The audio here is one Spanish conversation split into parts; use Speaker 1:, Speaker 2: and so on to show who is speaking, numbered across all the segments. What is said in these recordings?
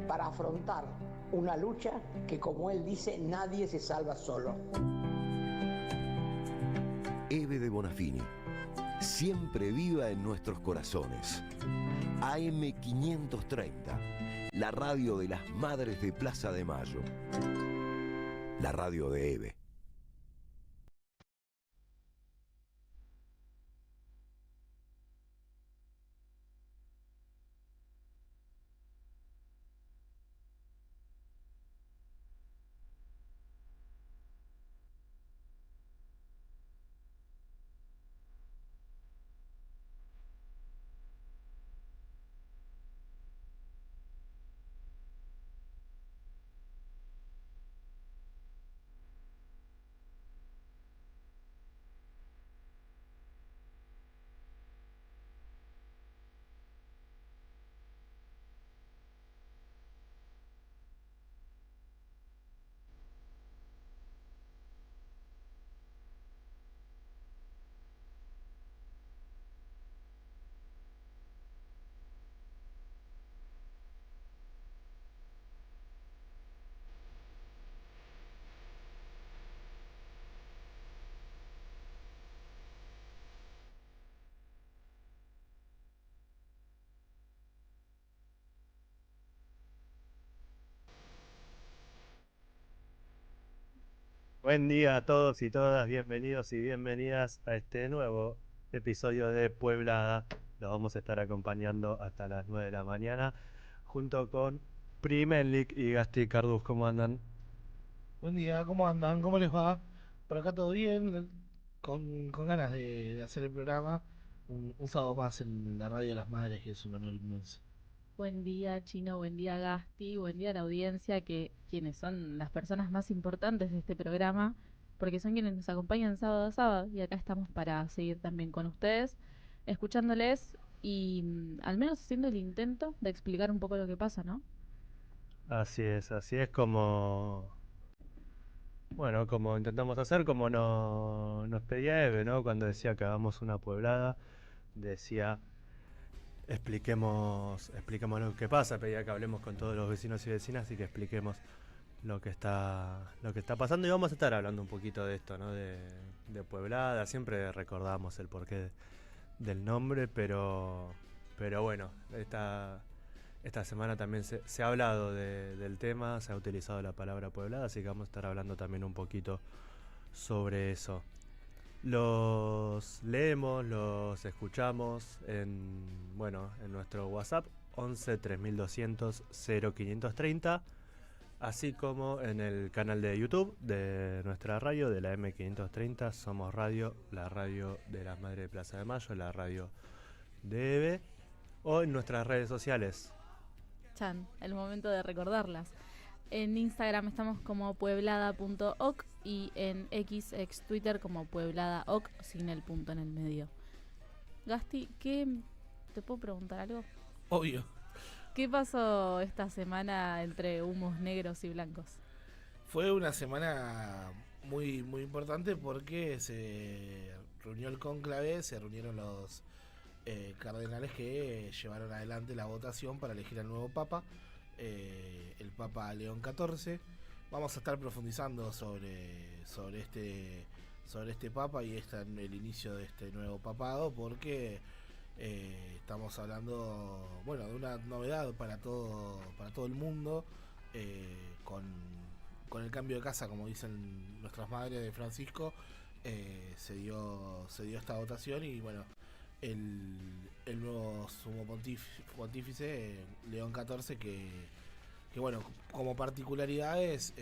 Speaker 1: para afrontar una lucha que, como él dice, nadie se salva solo.
Speaker 2: Eve de Bonafini, siempre viva en nuestros corazones. AM530, la radio de las Madres de Plaza de Mayo. La radio de Eve.
Speaker 3: Buen día a todos y todas, bienvenidos y bienvenidas a este nuevo episodio de Pueblada. Los vamos a estar acompañando hasta las 9 de la mañana junto con Primenlik y Gasti Carduz. ¿Cómo andan?
Speaker 4: Buen día, ¿cómo andan? ¿Cómo les va? Por acá todo bien, con ganas de hacer el programa. Un sábado más en la radio de las madres, que es un honor inmenso.
Speaker 5: Buen día, Chino, buen día, Gasti, buen día a la audiencia, que quienes son las personas más importantes de este programa, porque son quienes nos acompañan sábado a sábado, y acá estamos para seguir también con ustedes, escuchándoles y al menos haciendo el intento de explicar un poco lo que pasa, ¿no?
Speaker 3: Así es como, bueno, como intentamos hacer, como nos pedía Eve, ¿no? Cuando decía que hagamos una pueblada, decía expliquemos lo que pasa, pedía que hablemos con todos los vecinos y vecinas y que expliquemos lo que está pasando, y vamos a estar hablando un poquito de esto, ¿no? De Pueblada. Siempre recordamos el porqué del nombre, pero bueno, esta semana también se ha hablado del tema, se ha utilizado la palabra Pueblada, así que vamos a estar hablando también un poquito sobre eso. Los leemos, los escuchamos en nuestro WhatsApp 11 3200 0530, así como en el canal de YouTube de nuestra radio, de la M530, Somos Radio, la radio de las Madres de Plaza de Mayo, la radio de Eve, o en nuestras redes sociales.
Speaker 5: Chan, el momento de recordarlas. En Instagram estamos como pueblada.oc y en X, ex Twitter, como puebladaoc, sin el punto en el medio. Gasti, ¿te puedo preguntar algo?
Speaker 4: Obvio.
Speaker 5: ¿Qué pasó esta semana entre humos negros y blancos?
Speaker 4: Fue una semana muy, muy importante porque se reunió el cónclave, se reunieron los cardenales que llevaron adelante la votación para elegir al nuevo papa. El Papa León XIV. Vamos a estar profundizando sobre este Papa y el inicio de este nuevo papado, porque estamos hablando, bueno, de una novedad para todo el mundo, con el cambio de casa, como dicen nuestras madres de Francisco. Se dio esta votación y bueno, el nuevo sumo pontífice, León XIV, que bueno, como particularidad es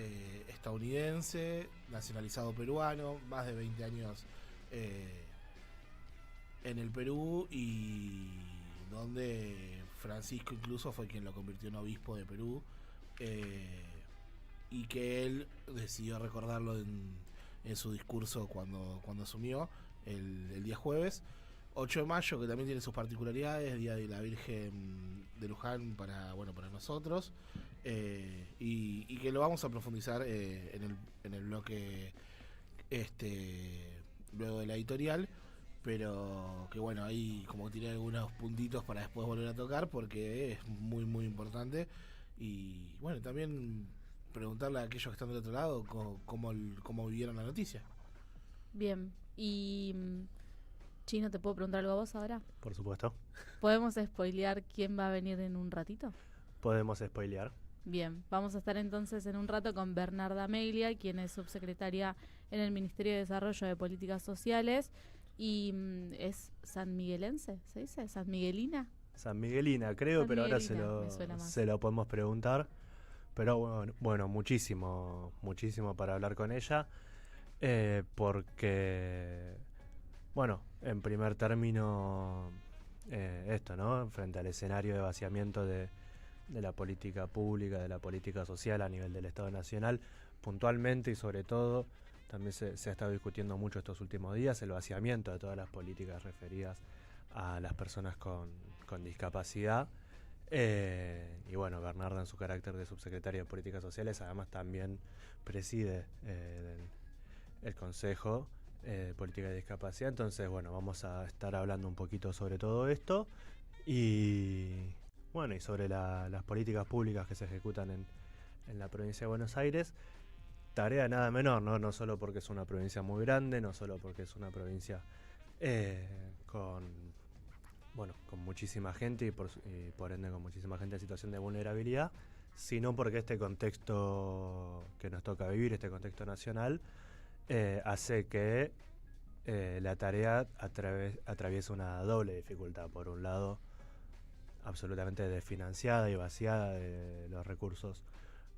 Speaker 4: estadounidense, nacionalizado peruano, más de 20 años en el Perú, y donde Francisco incluso fue quien lo convirtió en obispo de Perú, y que él decidió recordarlo en su discurso cuando asumió el día jueves 8 de mayo, que también tiene sus particularidades, Día de la Virgen de Luján para nosotros, y que lo vamos a profundizar en el bloque luego de la editorial, pero que bueno, ahí como tiene algunos puntitos para después volver a tocar, porque es muy muy importante, Y bueno, también preguntarle a aquellos que están del otro lado cómo vivieron la noticia.
Speaker 5: Bien, y Chino, ¿te puedo preguntar algo a vos ahora?
Speaker 3: Por supuesto.
Speaker 5: ¿Podemos spoilear quién va a venir en un ratito?
Speaker 3: Podemos spoilear.
Speaker 5: Bien, vamos a estar entonces en un rato con Bernarda Meglia, quien es subsecretaria en el Ministerio de Desarrollo de Políticas Sociales y es sanmiguelense, ¿se dice? ¿Sanmiguelina?
Speaker 3: Sanmiguelina, creo,
Speaker 5: San
Speaker 3: pero ahora
Speaker 5: Miguelina,
Speaker 3: se lo podemos preguntar. Pero bueno, muchísimo para hablar con ella, porque, bueno, en primer término, esto, ¿no? Frente al escenario de vaciamiento de la política pública, de la política social a nivel del Estado Nacional, puntualmente y sobre todo, también se ha estado discutiendo mucho estos últimos días, el vaciamiento de todas las políticas referidas a las personas con discapacidad. Y bueno, Bernarda, en su carácter de subsecretaria de Políticas Sociales, además también preside el Consejo de Política de Discapacidad. Entonces, bueno, vamos a estar hablando un poquito sobre todo esto y bueno, y sobre las políticas públicas que se ejecutan en la provincia de Buenos Aires. Tarea nada menor, no solo porque es una provincia muy grande, no solo porque es una provincia con muchísima gente y por ende con muchísima gente en situación de vulnerabilidad, sino porque este contexto que nos toca vivir, este contexto nacional, hace que la tarea atraviese una doble dificultad. Por un lado, absolutamente desfinanciada y vaciada de los recursos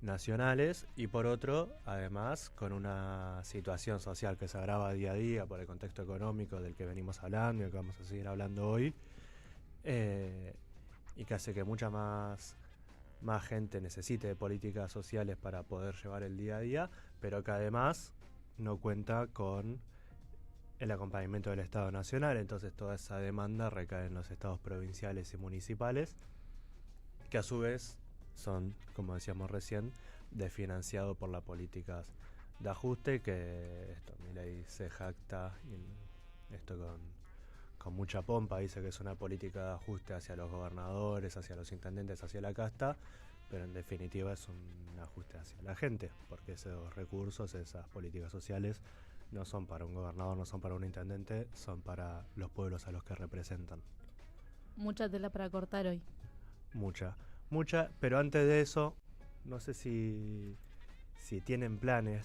Speaker 3: nacionales, y por otro, además, con una situación social que se agrava día a día por el contexto económico del que venimos hablando y del que vamos a seguir hablando hoy, y que hace que mucha más gente necesite de políticas sociales para poder llevar el día a día, pero que además no cuenta con el acompañamiento del Estado Nacional. Entonces toda esa demanda recae en los estados provinciales y municipales, que a su vez son, como decíamos recién, desfinanciados por las políticas de ajuste, que Milei se jacta, y esto con mucha pompa dice que es una política de ajuste hacia los gobernadores, hacia los intendentes, hacia la casta, pero en definitiva es un ajuste hacia la gente, porque esos recursos, esas políticas sociales, no son para un gobernador, no son para un intendente, son para los pueblos a los que representan.
Speaker 5: Mucha tela para cortar hoy.
Speaker 3: Mucha, pero antes de eso, no sé si tienen planes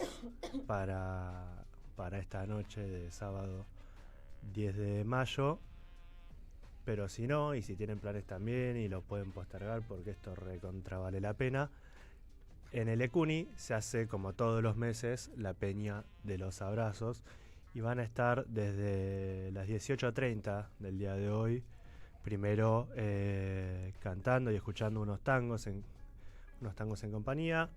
Speaker 3: para esta noche de sábado 10 de mayo, pero si no, y si tienen planes también y lo pueden postergar porque esto recontra vale la pena, en el ECUNI se hace, como todos los meses, la Peña de los Abrazos, y van a estar desde las 18:30 del día de hoy, primero cantando y escuchando unos tangos en compañía,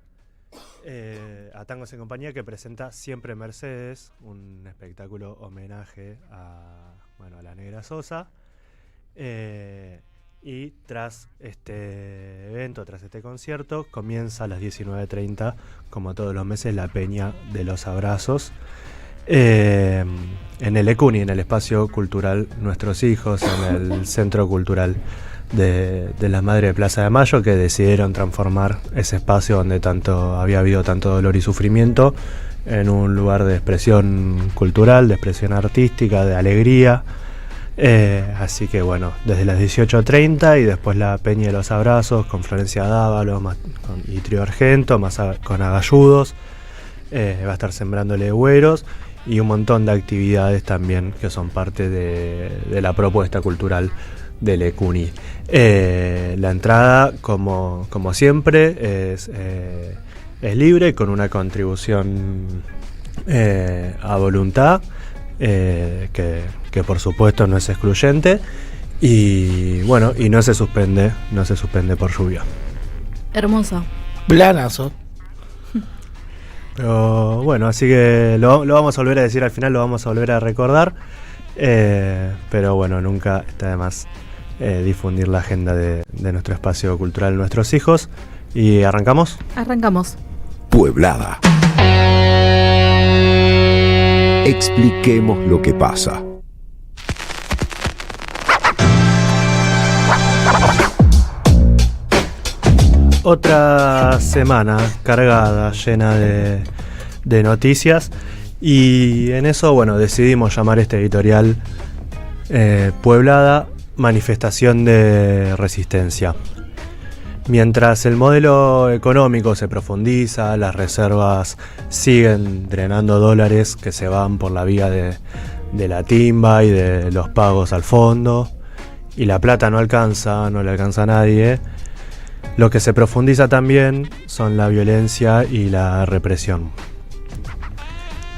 Speaker 3: a Tangos en Compañía, que presenta Siempre Mercedes, un espectáculo homenaje a la Negra Sosa. Y tras este evento, tras este concierto, comienza a las 19:30, como todos los meses, la Peña de los Abrazos, en el ECUNI, en el espacio cultural Nuestros Hijos, en el Centro Cultural de la Madre de Plaza de Mayo, que decidieron transformar ese espacio donde había habido tanto dolor y sufrimiento en un lugar de expresión cultural, de expresión artística, de alegría. Así que bueno, desde las 18:30 y después la Peña de los Abrazos con Florencia Dávalo y Trío Argento, más con Agalludos, va a estar Sembrando Legüeros y un montón de actividades también que son parte de la propuesta cultural del ECUNI. La entrada, como siempre, es libre, con una contribución a voluntad, que por supuesto no es excluyente, y bueno, y no se suspende por lluvia.
Speaker 5: Hermoso.
Speaker 4: Planazo.
Speaker 3: Pero bueno, así que lo vamos a volver a decir al final, lo vamos a volver a recordar, pero bueno, nunca está de más difundir la agenda de nuestro espacio cultural Nuestros Hijos. ¿Y arrancamos?
Speaker 5: Arrancamos.
Speaker 2: Pueblada. Expliquemos lo que pasa.
Speaker 3: Otra semana cargada, llena de noticias, y en eso, bueno, decidimos llamar este editorial Pueblada, manifestación de resistencia. Mientras el modelo económico se profundiza, las reservas siguen drenando dólares que se van por la vía de la timba y de los pagos al fondo, y la plata no le alcanza a nadie. Lo que se profundiza también son la violencia y la represión.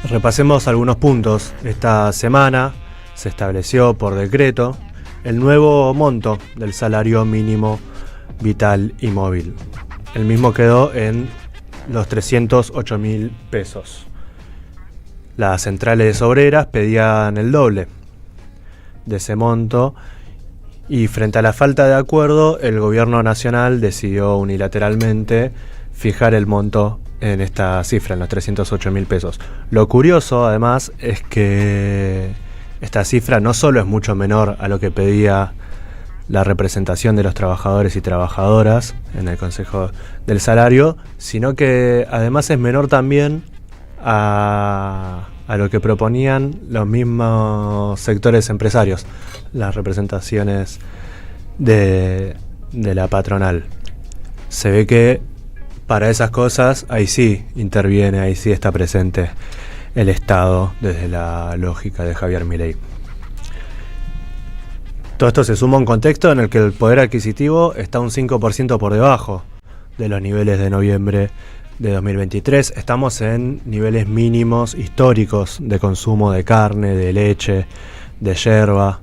Speaker 3: Repasemos algunos puntos. Esta semana se estableció por decreto el nuevo monto del salario mínimo vital y móvil. El mismo quedó en los 308.000 pesos. Las centrales obreras pedían el doble de ese monto, y frente a la falta de acuerdo, el gobierno nacional decidió unilateralmente fijar el monto en esta cifra, en los 308.000 pesos. Lo curioso, además, es que esta cifra no solo es mucho menor a lo que pedía la representación de los trabajadores y trabajadoras en el Consejo del Salario, sino que además es menor también a lo que proponían los mismos sectores empresarios, las representaciones de la patronal. Se ve que para esas cosas ahí sí interviene, ahí sí está presente el Estado desde la lógica de Javier Milei. Todo esto se suma a un contexto en el que el poder adquisitivo está un 5% por debajo de los niveles de noviembre de 2023. Estamos en niveles mínimos históricos de consumo de carne, de leche, de yerba.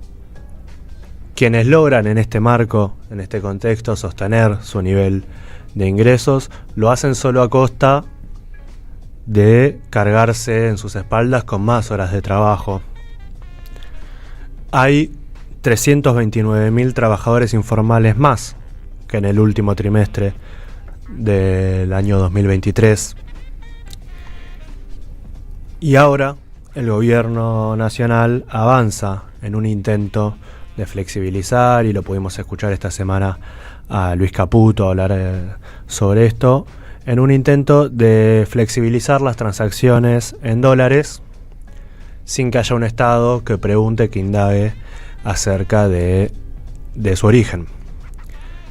Speaker 3: Quienes logran en este marco, en este contexto, sostener su nivel de ingresos, lo hacen solo a costa de cargarse en sus espaldas con más horas de trabajo. Hay 329.000 trabajadores informales más que en el último trimestre del año 2023. Y ahora el gobierno nacional avanza en un intento de flexibilizar, y lo pudimos escuchar esta semana a Luis Caputo hablar sobre esto, en un intento de flexibilizar las transacciones en dólares sin que haya un Estado que pregunte, que indague acerca de su origen.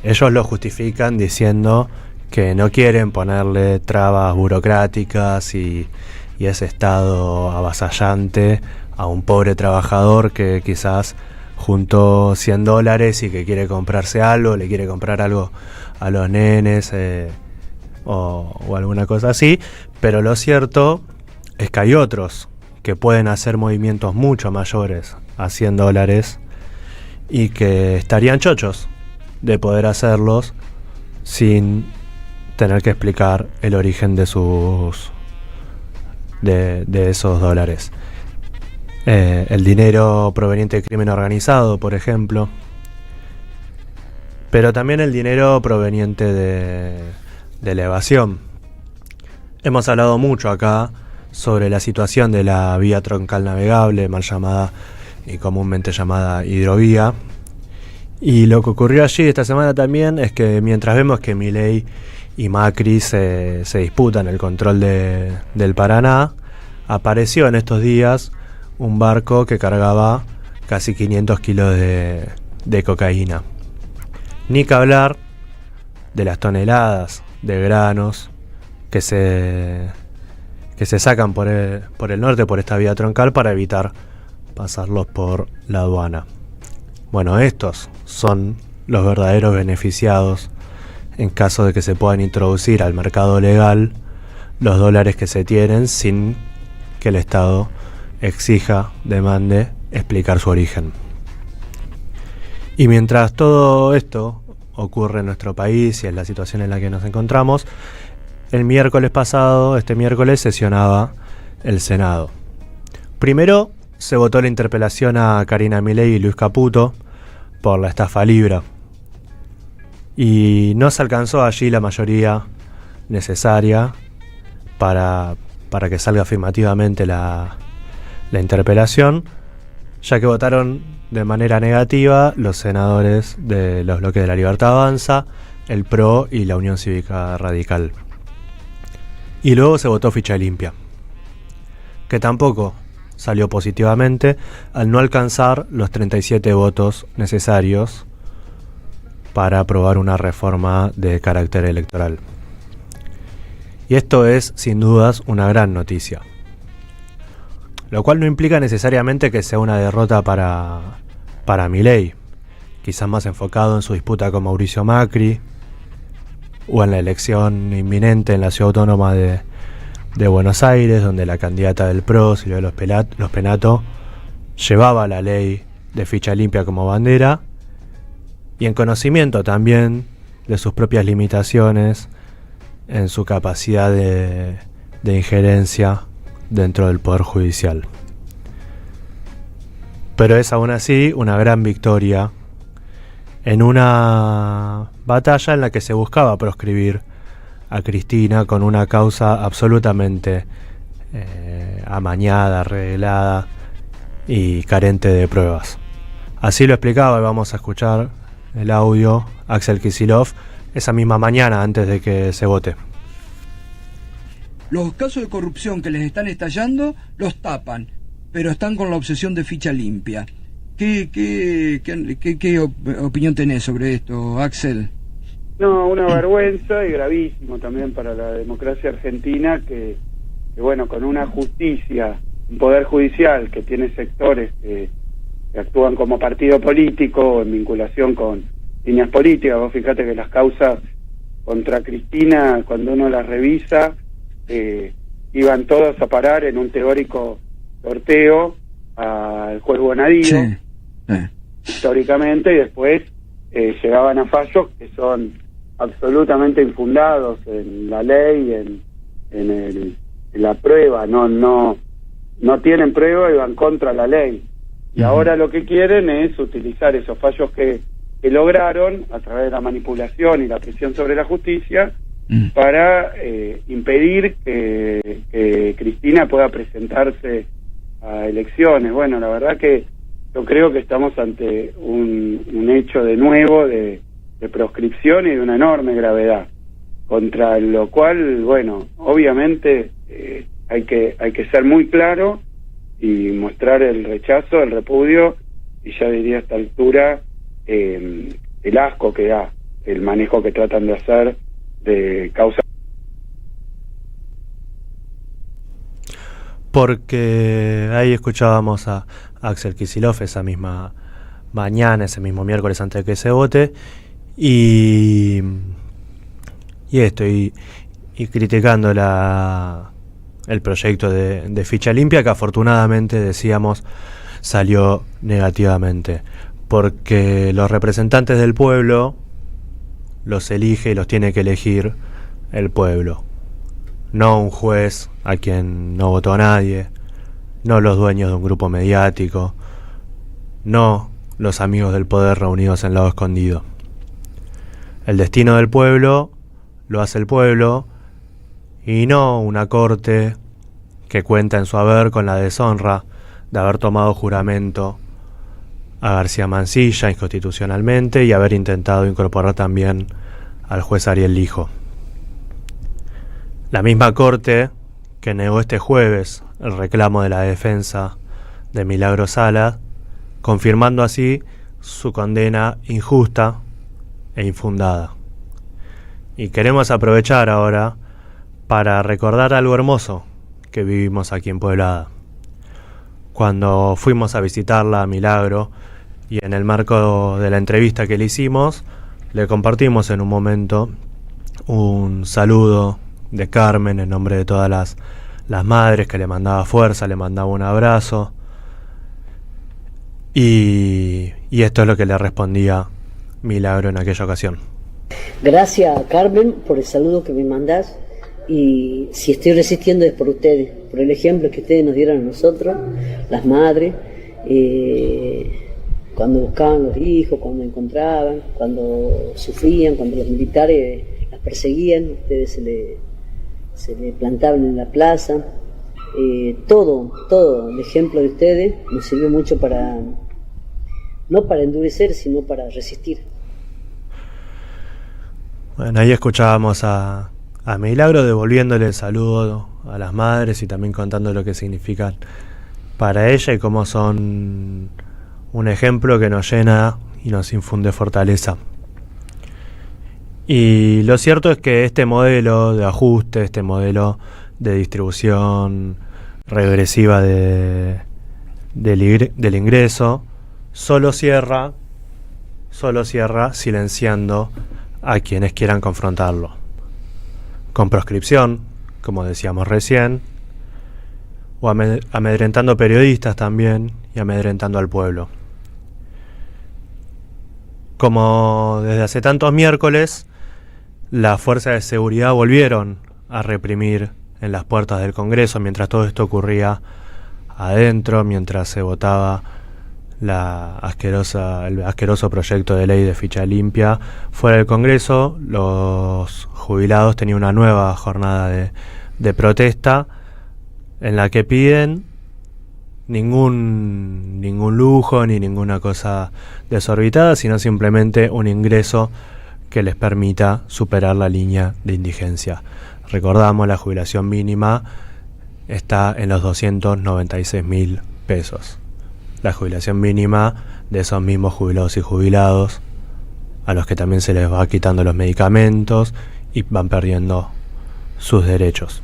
Speaker 3: Ellos lo justifican diciendo que no quieren ponerle trabas burocráticas y ese Estado avasallante a un pobre trabajador que quizás juntó $100 y que quiere comprarse algo, le quiere comprar algo a los nenes o alguna cosa así. Pero lo cierto es que hay otros que pueden hacer movimientos mucho mayores a $100 y que estarían chochos de poder hacerlos sin tener que explicar el origen de esos dólares. El dinero proveniente del crimen organizado, por ejemplo, pero también el dinero proveniente de la evasión. Hemos hablado mucho acá sobre la situación de la vía troncal navegable, mal llamada y comúnmente llamada hidrovía. Y lo que ocurrió allí esta semana también es que mientras vemos que Milei y Macri se disputan el control del Paraná, apareció en estos días un barco que cargaba casi 500 kilos de cocaína. Ni que hablar de las toneladas de granos que se sacan por el norte, por esta vía troncal, para evitar pasarlos por la aduana. Bueno, estos son los verdaderos beneficiados en caso de que se puedan introducir al mercado legal los dólares que se tienen sin que el Estado exija, demande explicar su origen. Y mientras todo esto ocurre en nuestro país y en la situación en la que nos encontramos, el miércoles pasado, este miércoles, sesionaba el Senado. Primero se votó la interpelación a Karina Milei y Luis Caputo por la estafa Libra, y no se alcanzó allí la mayoría necesaria para que salga afirmativamente la interpelación, ya que votaron de manera negativa los senadores de los bloques de La Libertad Avanza, el PRO y la Unión Cívica Radical. Y luego se votó ficha limpia, que tampoco salió positivamente al no alcanzar los 37 votos necesarios para aprobar una reforma de carácter electoral. Y esto es, sin dudas, una gran noticia. Lo cual no implica necesariamente que sea una derrota para Milei, quizás más enfocado en su disputa con Mauricio Macri, o en la elección inminente en la Ciudad Autónoma de Buenos Aires, donde la candidata del PRO, Silvia Los Penato, llevaba la ley de ficha limpia como bandera, y en conocimiento también de sus propias limitaciones en su capacidad de injerencia dentro del Poder Judicial. Pero es aún así una gran victoria en una batalla en la que se buscaba proscribir a Cristina con una causa absolutamente amañada, arreglada y carente de pruebas. Así lo explicaba, y vamos a escuchar el audio, Axel Kicillof, esa misma mañana antes de que se vote.
Speaker 6: Los casos de corrupción que les están estallando los tapan, pero están con la obsesión de ficha limpia. ¿Qué opinión tenés sobre esto, Axel?
Speaker 7: No, una vergüenza y gravísimo también para la democracia argentina que bueno, con una justicia, un poder judicial que tiene sectores que actúan como partido político en vinculación con líneas políticas. Vos fíjate que las causas contra Cristina, cuando uno las revisa, iban todas a parar en un teórico sorteo al juez Bonadío, históricamente, y después llegaban a fallos que son absolutamente infundados en la ley, en la prueba, no tienen prueba y van contra la ley. Y ahora lo que quieren es utilizar esos fallos que lograron a través de la manipulación y la presión sobre la justicia para impedir que Cristina pueda presentarse a elecciones. Bueno, la verdad que yo creo que estamos ante un hecho de nuevo de proscripción y de una enorme gravedad, contra lo cual, bueno, obviamente hay que ser muy claro y mostrar el rechazo, el repudio, y ya diría a esta altura el asco que da el manejo que tratan de hacer de causa.
Speaker 3: Porque ahí escuchábamos a Axel Kicillof esa misma mañana, ese mismo miércoles antes de que se vote, y criticando el proyecto de ficha limpia, que afortunadamente, decíamos, salió negativamente, porque los representantes del pueblo los elige y los tiene que elegir el pueblo, no un juez a quien no votó nadie, no los dueños de un grupo mediático, no los amigos del poder reunidos en lado escondido. El destino del pueblo lo hace el pueblo, y no una corte que cuenta en su haber con la deshonra de haber tomado juramento a García Mansilla inconstitucionalmente y haber intentado incorporar también al juez Ariel Lijo. La misma corte que negó este jueves el reclamo de la defensa de Milagro Sala, confirmando así su condena injusta e infundada. Y queremos aprovechar ahora para recordar algo hermoso que vivimos aquí en Pueblada. Cuando fuimos a visitarla a Milagro, y en el marco de la entrevista que le hicimos, le compartimos en un momento un saludo de Carmen en nombre de todas las madres, que le mandaba fuerza, le mandaba un abrazo, y esto es lo que le respondía Milagro en aquella ocasión.
Speaker 8: Gracias, Carmen, por el saludo que me mandás, y si estoy resistiendo es por ustedes, por el ejemplo que ustedes nos dieron a nosotros, las madres, cuando buscaban los hijos, cuando encontraban, cuando sufrían, cuando los militares las perseguían, ustedes se le plantaban en la plaza. Todo el ejemplo de ustedes nos sirvió mucho para, no para endurecer, sino para resistir.
Speaker 3: Bueno, ahí escuchábamos a Milagro devolviéndole el saludo a las madres y también contando lo que significan para ella y cómo son un ejemplo que nos llena y nos infunde fortaleza. Y lo cierto es que este modelo de ajuste, este modelo de distribución regresiva del ingreso, solo cierra silenciando a quienes quieran confrontarlo. Con proscripción, como decíamos recién, o amedrentando periodistas también y amedrentando al pueblo. Como desde hace tantos miércoles, las fuerzas de seguridad volvieron a reprimir en las puertas del Congreso mientras todo esto ocurría adentro, mientras se votaba el asqueroso proyecto de ley de ficha limpia. Fuera del Congreso, los jubilados tenían una nueva jornada de protesta en la que piden ningún lujo ni ninguna cosa desorbitada, sino simplemente un ingreso que les permita superar la línea de indigencia. Recordamos, la jubilación mínima está en los 296.000 pesos. La jubilación mínima de esos mismos jubilados y jubilados, a los que también se les va quitando los medicamentos y van perdiendo sus derechos.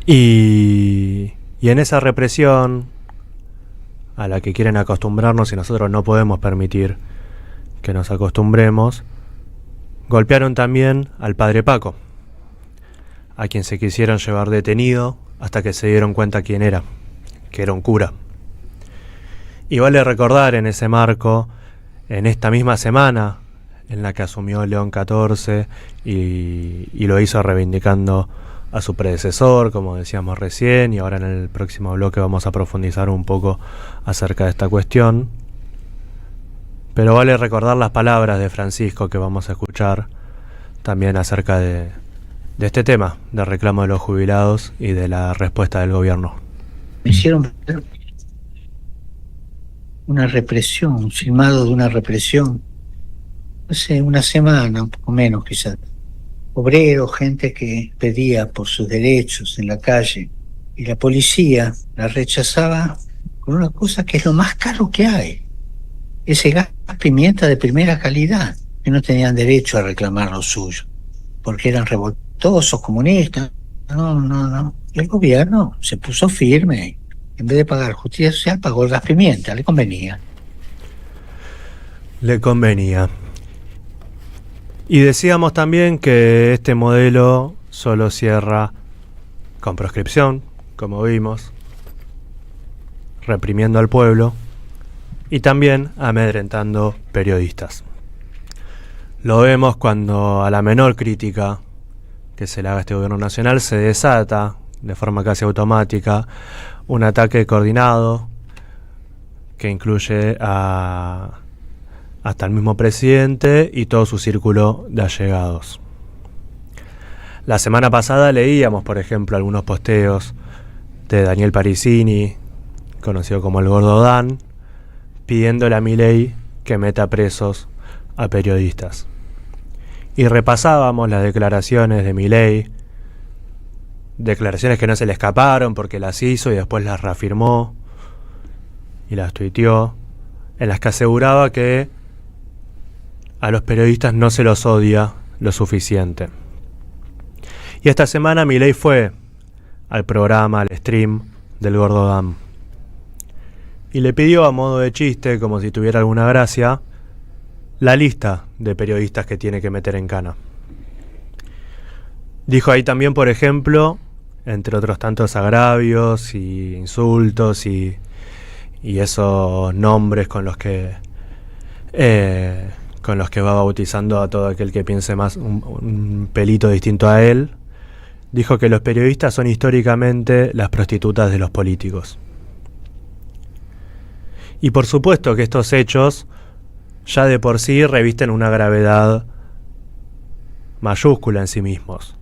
Speaker 3: Y en esa represión a la que quieren acostumbrarnos y nosotros no podemos permitir que nos acostumbremos, golpearon también al padre Paco, a quien se quisieron llevar detenido hasta que se dieron cuenta quién era, que era un cura. Y vale recordar en ese marco, en esta misma semana en la que asumió León XIV y lo hizo reivindicando a su predecesor, como decíamos recién, y ahora en el próximo bloque vamos a profundizar un poco acerca de esta cuestión. Pero vale recordar las palabras de Francisco que vamos a escuchar también acerca de este tema, del reclamo de los jubilados y de la respuesta del gobierno.
Speaker 9: Me hicieron una represión, un filmado de una represión, hace una semana, un poco menos quizás. Obreros, gente que pedía por sus derechos en la calle, y la policía la rechazaba con una cosa que es lo más caro que hay, ese gas pimienta de primera calidad, que no tenían derecho a reclamar lo suyo, porque eran revoltosos, comunistas. No. Y el gobierno se puso firme. En vez de pagar justicia social, pagó el gas pimienta. Le convenía.
Speaker 3: Y decíamos también que este modelo solo cierra con proscripción, como vimos, reprimiendo al pueblo y también amedrentando periodistas. Lo vemos cuando a la menor crítica que se le haga a este gobierno nacional se desata de forma casi automática un ataque coordinado que incluye hasta el mismo presidente y todo su círculo de allegados. La semana pasada leíamos, por ejemplo, algunos posteos de Daniel Parisini, conocido como el Gordo Dan, pidiéndole a Milei que meta presos a periodistas. Y repasábamos las declaraciones de Milei, declaraciones que no se le escaparon porque las hizo y después las reafirmó y las tuiteó, en las que aseguraba que a los periodistas no se los odia lo suficiente. Y esta semana Milei fue al programa, al stream del Gordo Dan, y le pidió a modo de chiste, como si tuviera alguna gracia, la lista de periodistas que tiene que meter en cana. Dijo ahí también, por ejemplo, entre otros tantos agravios y insultos y esos nombres con los que va bautizando a todo aquel que piense más un pelito distinto a él, dijo que los periodistas son históricamente las prostitutas de los políticos. Y por supuesto que estos hechos ya de por sí revisten una gravedad mayúscula en sí mismos.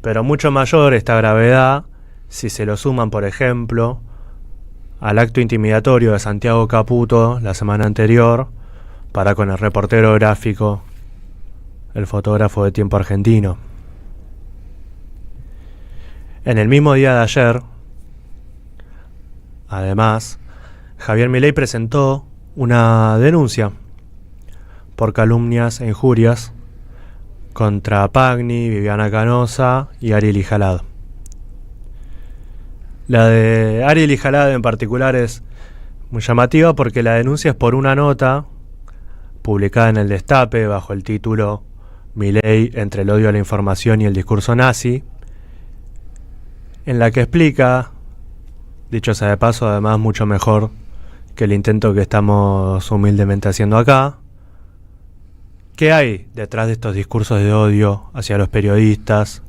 Speaker 3: Pero mucho mayor esta gravedad si se lo suman, por ejemplo, al acto intimidatorio de Santiago Caputo la semana anterior para con el reportero gráfico el fotógrafo de Tiempo Argentino. En el mismo día de ayer, además, Javier Milei presentó una denuncia por calumnias e injurias contra Pagni, Viviana Canosa y Ariel Ijalad. La de Ariel Ijalad en particular es muy llamativa porque la denuncia es por una nota publicada en el Destape bajo el título Milei entre el odio a la información y el discurso nazi, en la que explica, dicho sea de paso, además mucho mejor que el intento que estamos humildemente haciendo acá, qué hay detrás de estos discursos de odio hacia los periodistas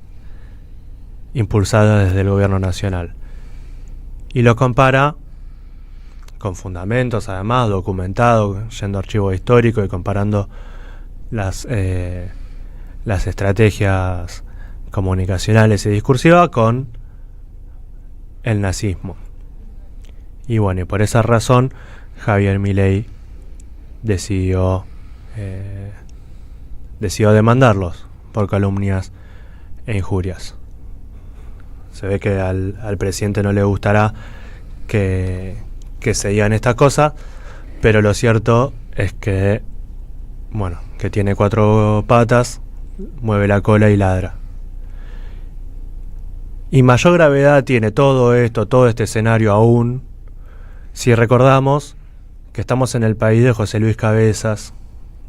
Speaker 3: impulsados desde el gobierno nacional. Y lo compara con fundamentos, además, documentado, yendo a archivo histórico y comparando las estrategias comunicacionales y discursivas con el nazismo. Y bueno, y por esa razón Javier Milei decidió demandarlos por calumnias e injurias. Se ve que al presidente no le gustará que se digan estas cosas, pero lo cierto es que, bueno, que tiene 4 patas, mueve la cola y ladra. Y mayor gravedad tiene todo esto, todo este escenario aún, si recordamos que estamos en el país de José Luis Cabezas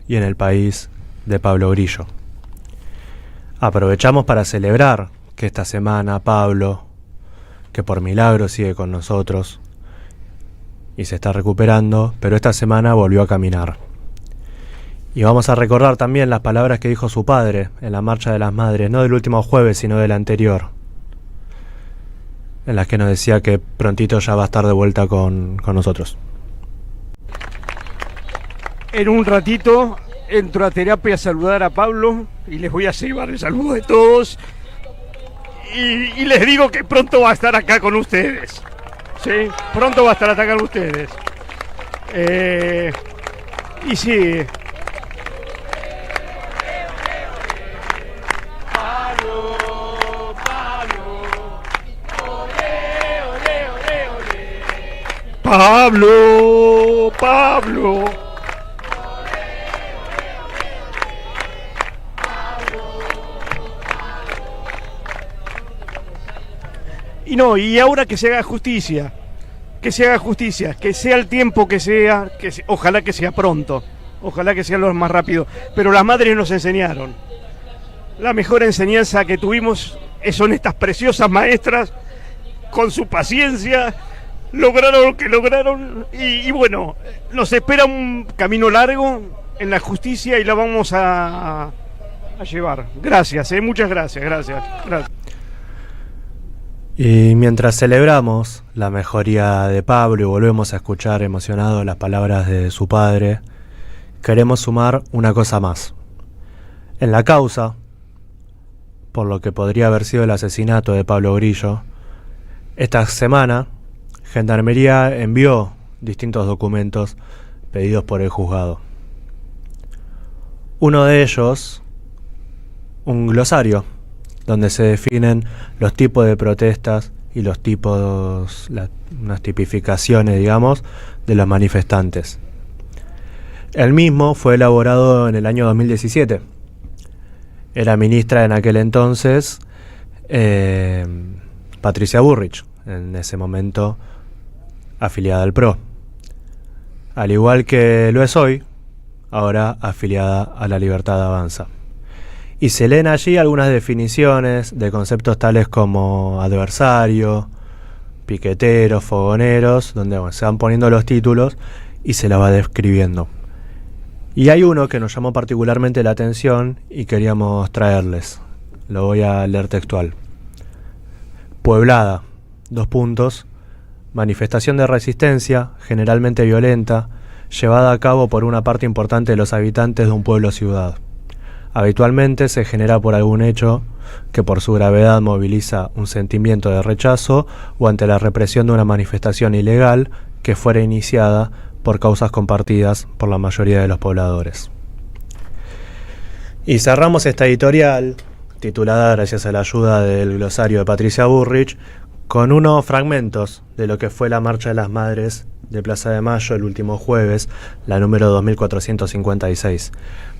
Speaker 3: y en el país de Pablo Grillo. Aprovechamos para celebrar que esta semana Pablo, que por milagro sigue con nosotros y se está recuperando, pero esta semana volvió a caminar. Y vamos a recordar también las palabras que dijo su padre en la Marcha de las Madres, no del último jueves, sino del anterior, en las que nos decía que prontito ya va a estar de vuelta con nosotros.
Speaker 6: En un ratito entro a terapia a saludar a Pablo y les voy a llevar el saludo de todos y les digo que pronto va a estar acá con ustedes. Sí, pronto va a estar acá con ustedes. Y sí. Pablo. Y no, y ahora que se haga justicia, que sea el tiempo que sea, ojalá que sea pronto, ojalá que sea lo más rápido. Pero las madres nos enseñaron. La mejor enseñanza que tuvimos son estas preciosas maestras, con su paciencia, lograron lo que lograron y bueno, nos espera un camino largo en la justicia y la vamos a llevar. Gracias, muchas gracias.
Speaker 3: Y mientras celebramos la mejoría de Pablo y volvemos a escuchar emocionados las palabras de su padre, queremos sumar una cosa más. En la causa, por lo que podría haber sido el asesinato de Pablo Grillo, esta semana Gendarmería envió distintos documentos pedidos por el juzgado. Uno de ellos, un glosario, donde se definen los tipos de protestas y los tipos, unas tipificaciones, digamos, de los manifestantes. El mismo fue elaborado en el año 2017. Era ministra en aquel entonces Patricia Bullrich, en ese momento afiliada al PRO. Al igual que lo es hoy, ahora afiliada a La Libertad Avanza. Y se leen allí algunas definiciones de conceptos tales como adversario, piqueteros, fogoneros, donde se van poniendo los títulos y se la va describiendo. Y hay uno que nos llamó particularmente la atención y queríamos traerles. Lo voy a leer textual. Pueblada, : manifestación de resistencia, generalmente violenta, llevada a cabo por una parte importante de los habitantes de un pueblo o ciudad. Habitualmente se genera por algún hecho que por su gravedad moviliza un sentimiento de rechazo o ante la represión de una manifestación ilegal que fuera iniciada por causas compartidas por la mayoría de los pobladores. Y cerramos esta editorial, titulada gracias a la ayuda del glosario de Patricia Burrich, con unos fragmentos de lo que fue la Marcha de las Madres de Plaza de Mayo el último jueves, la número 2456.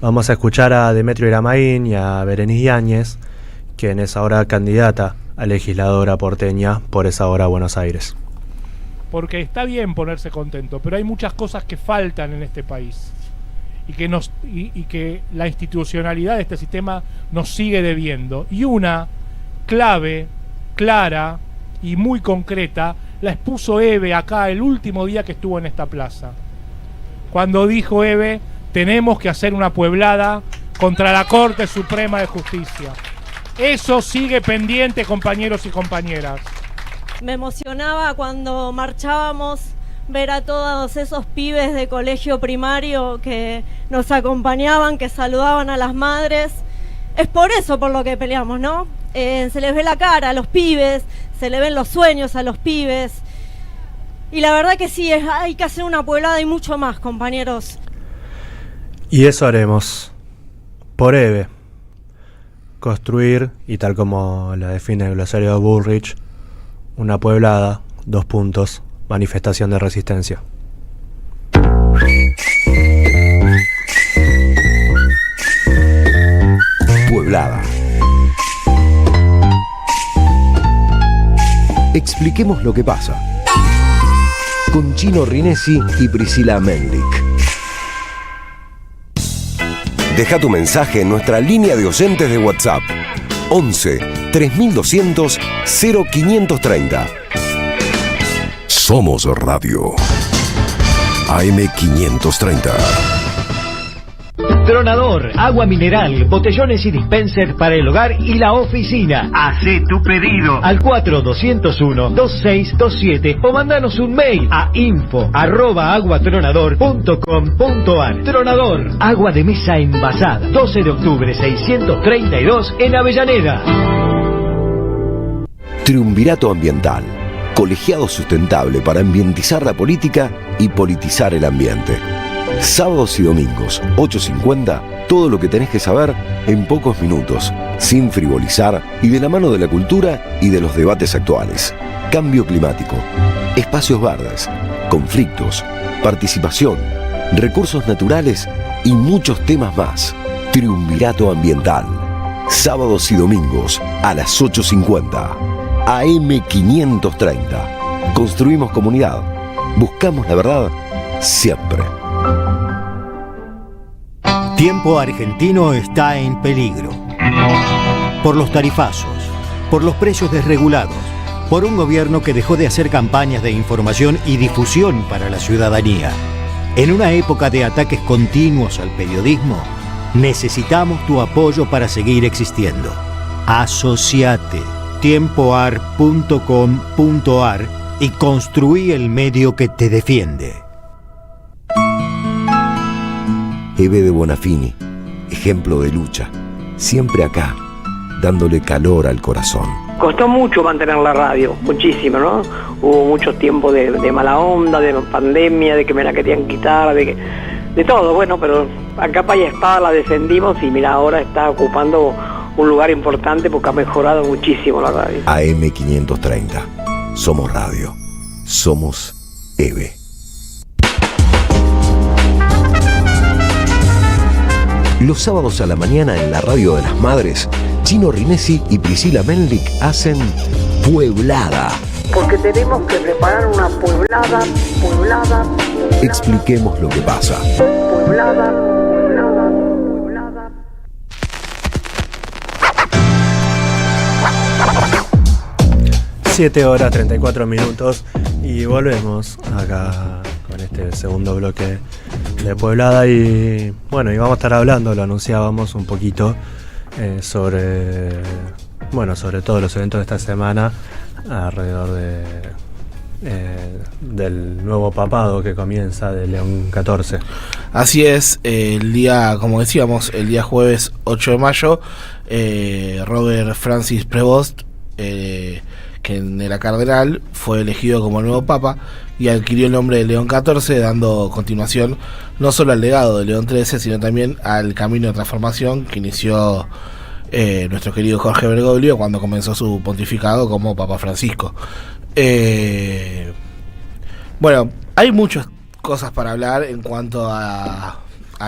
Speaker 3: Vamos a escuchar a Demetrio Iramaín y a Berenice Yáñez, quien es ahora candidata a legisladora porteña por esa hora Buenos Aires.
Speaker 10: Porque está bien ponerse contento, pero hay muchas cosas que faltan en este país y que la institucionalidad de este sistema nos sigue debiendo. Y una clave, clara y muy concreta, la expuso Eve acá el último día que estuvo en esta plaza. Cuando dijo Eve, tenemos que hacer una pueblada contra la Corte Suprema de Justicia. Eso sigue pendiente, compañeros y compañeras.
Speaker 11: Me emocionaba cuando marchábamos ver a todos esos pibes de colegio primario que nos acompañaban, que saludaban a las madres. Es por eso por lo que peleamos, ¿no? Se les ve la cara a los pibes, se les ven los sueños a los pibes. Y la verdad que sí, hay que hacer una pueblada y mucho más, compañeros.
Speaker 3: Y eso haremos. Por Eve. Construir, y tal como la define el glosario de Bullrich, una pueblada, manifestación de resistencia.
Speaker 2: Pueblada. Expliquemos lo que pasa. Con Chino Rinesi y Priscila Mendic. Deja tu mensaje en nuestra línea de oyentes de WhatsApp 11 3200 0530. Somos Radio AM530.
Speaker 12: Tronador, agua mineral, botellones y dispensers para el hogar y la oficina. Hacé tu pedido al 4201-2627 o mandanos un mail a info@aguatronador.com.ar. Tronador, agua de mesa envasada, 12 de octubre 632 en Avellaneda.
Speaker 2: Triunvirato Ambiental, colegiado sustentable para ambientizar la política y politizar el ambiente. Sábados y domingos, 8:50, todo lo que tenés que saber en pocos minutos, sin frivolizar y de la mano de la cultura y de los debates actuales. Cambio climático, espacios verdes, conflictos, participación, recursos naturales y muchos temas más. Triunvirato Ambiental, sábados y domingos a las 8:50, AM530. Construimos comunidad, buscamos la verdad siempre.
Speaker 13: Tiempo argentino está en peligro. Por los tarifazos, por los precios desregulados, por un gobierno que dejó de hacer campañas de información y difusión para la ciudadanía. En una época de ataques continuos al periodismo, necesitamos tu apoyo para seguir existiendo. Asociate, tiempoar.com.ar y construí el medio que te defiende.
Speaker 2: Eve de Bonafini, ejemplo de lucha, siempre acá, dándole calor al corazón.
Speaker 1: Costó mucho mantener la radio, muchísimo, ¿no? Hubo mucho tiempo de mala onda, de pandemia, de que me la querían quitar, de todo, bueno, pero a capa y espada la defendimos y mira, ahora está ocupando un lugar importante porque ha mejorado muchísimo la radio.
Speaker 2: AM530, somos radio, somos Eve. Los sábados a la mañana en la radio de las madres, Chino Rinesi y Priscila Mendic hacen Pueblada.
Speaker 1: Porque tenemos que preparar una pueblada.
Speaker 2: Expliquemos lo que pasa.
Speaker 1: Pueblada.
Speaker 3: 7:34 y volvemos acá con este segundo bloque de Pueblada y bueno, y vamos a estar hablando, lo anunciábamos un poquito sobre todos los eventos de esta semana alrededor del nuevo papado que comienza de León XIV.
Speaker 4: Así es, el día, como decíamos, el día jueves 8 de mayo, Robert Francis Prevost, quien era cardenal, fue elegido como nuevo papa y adquirió el nombre de León XIV, dando continuación no solo al legado de León XIII, sino también al camino de transformación que inició nuestro querido Jorge Bergoglio cuando comenzó su pontificado como Papa Francisco. Bueno, hay muchas cosas para hablar en cuanto a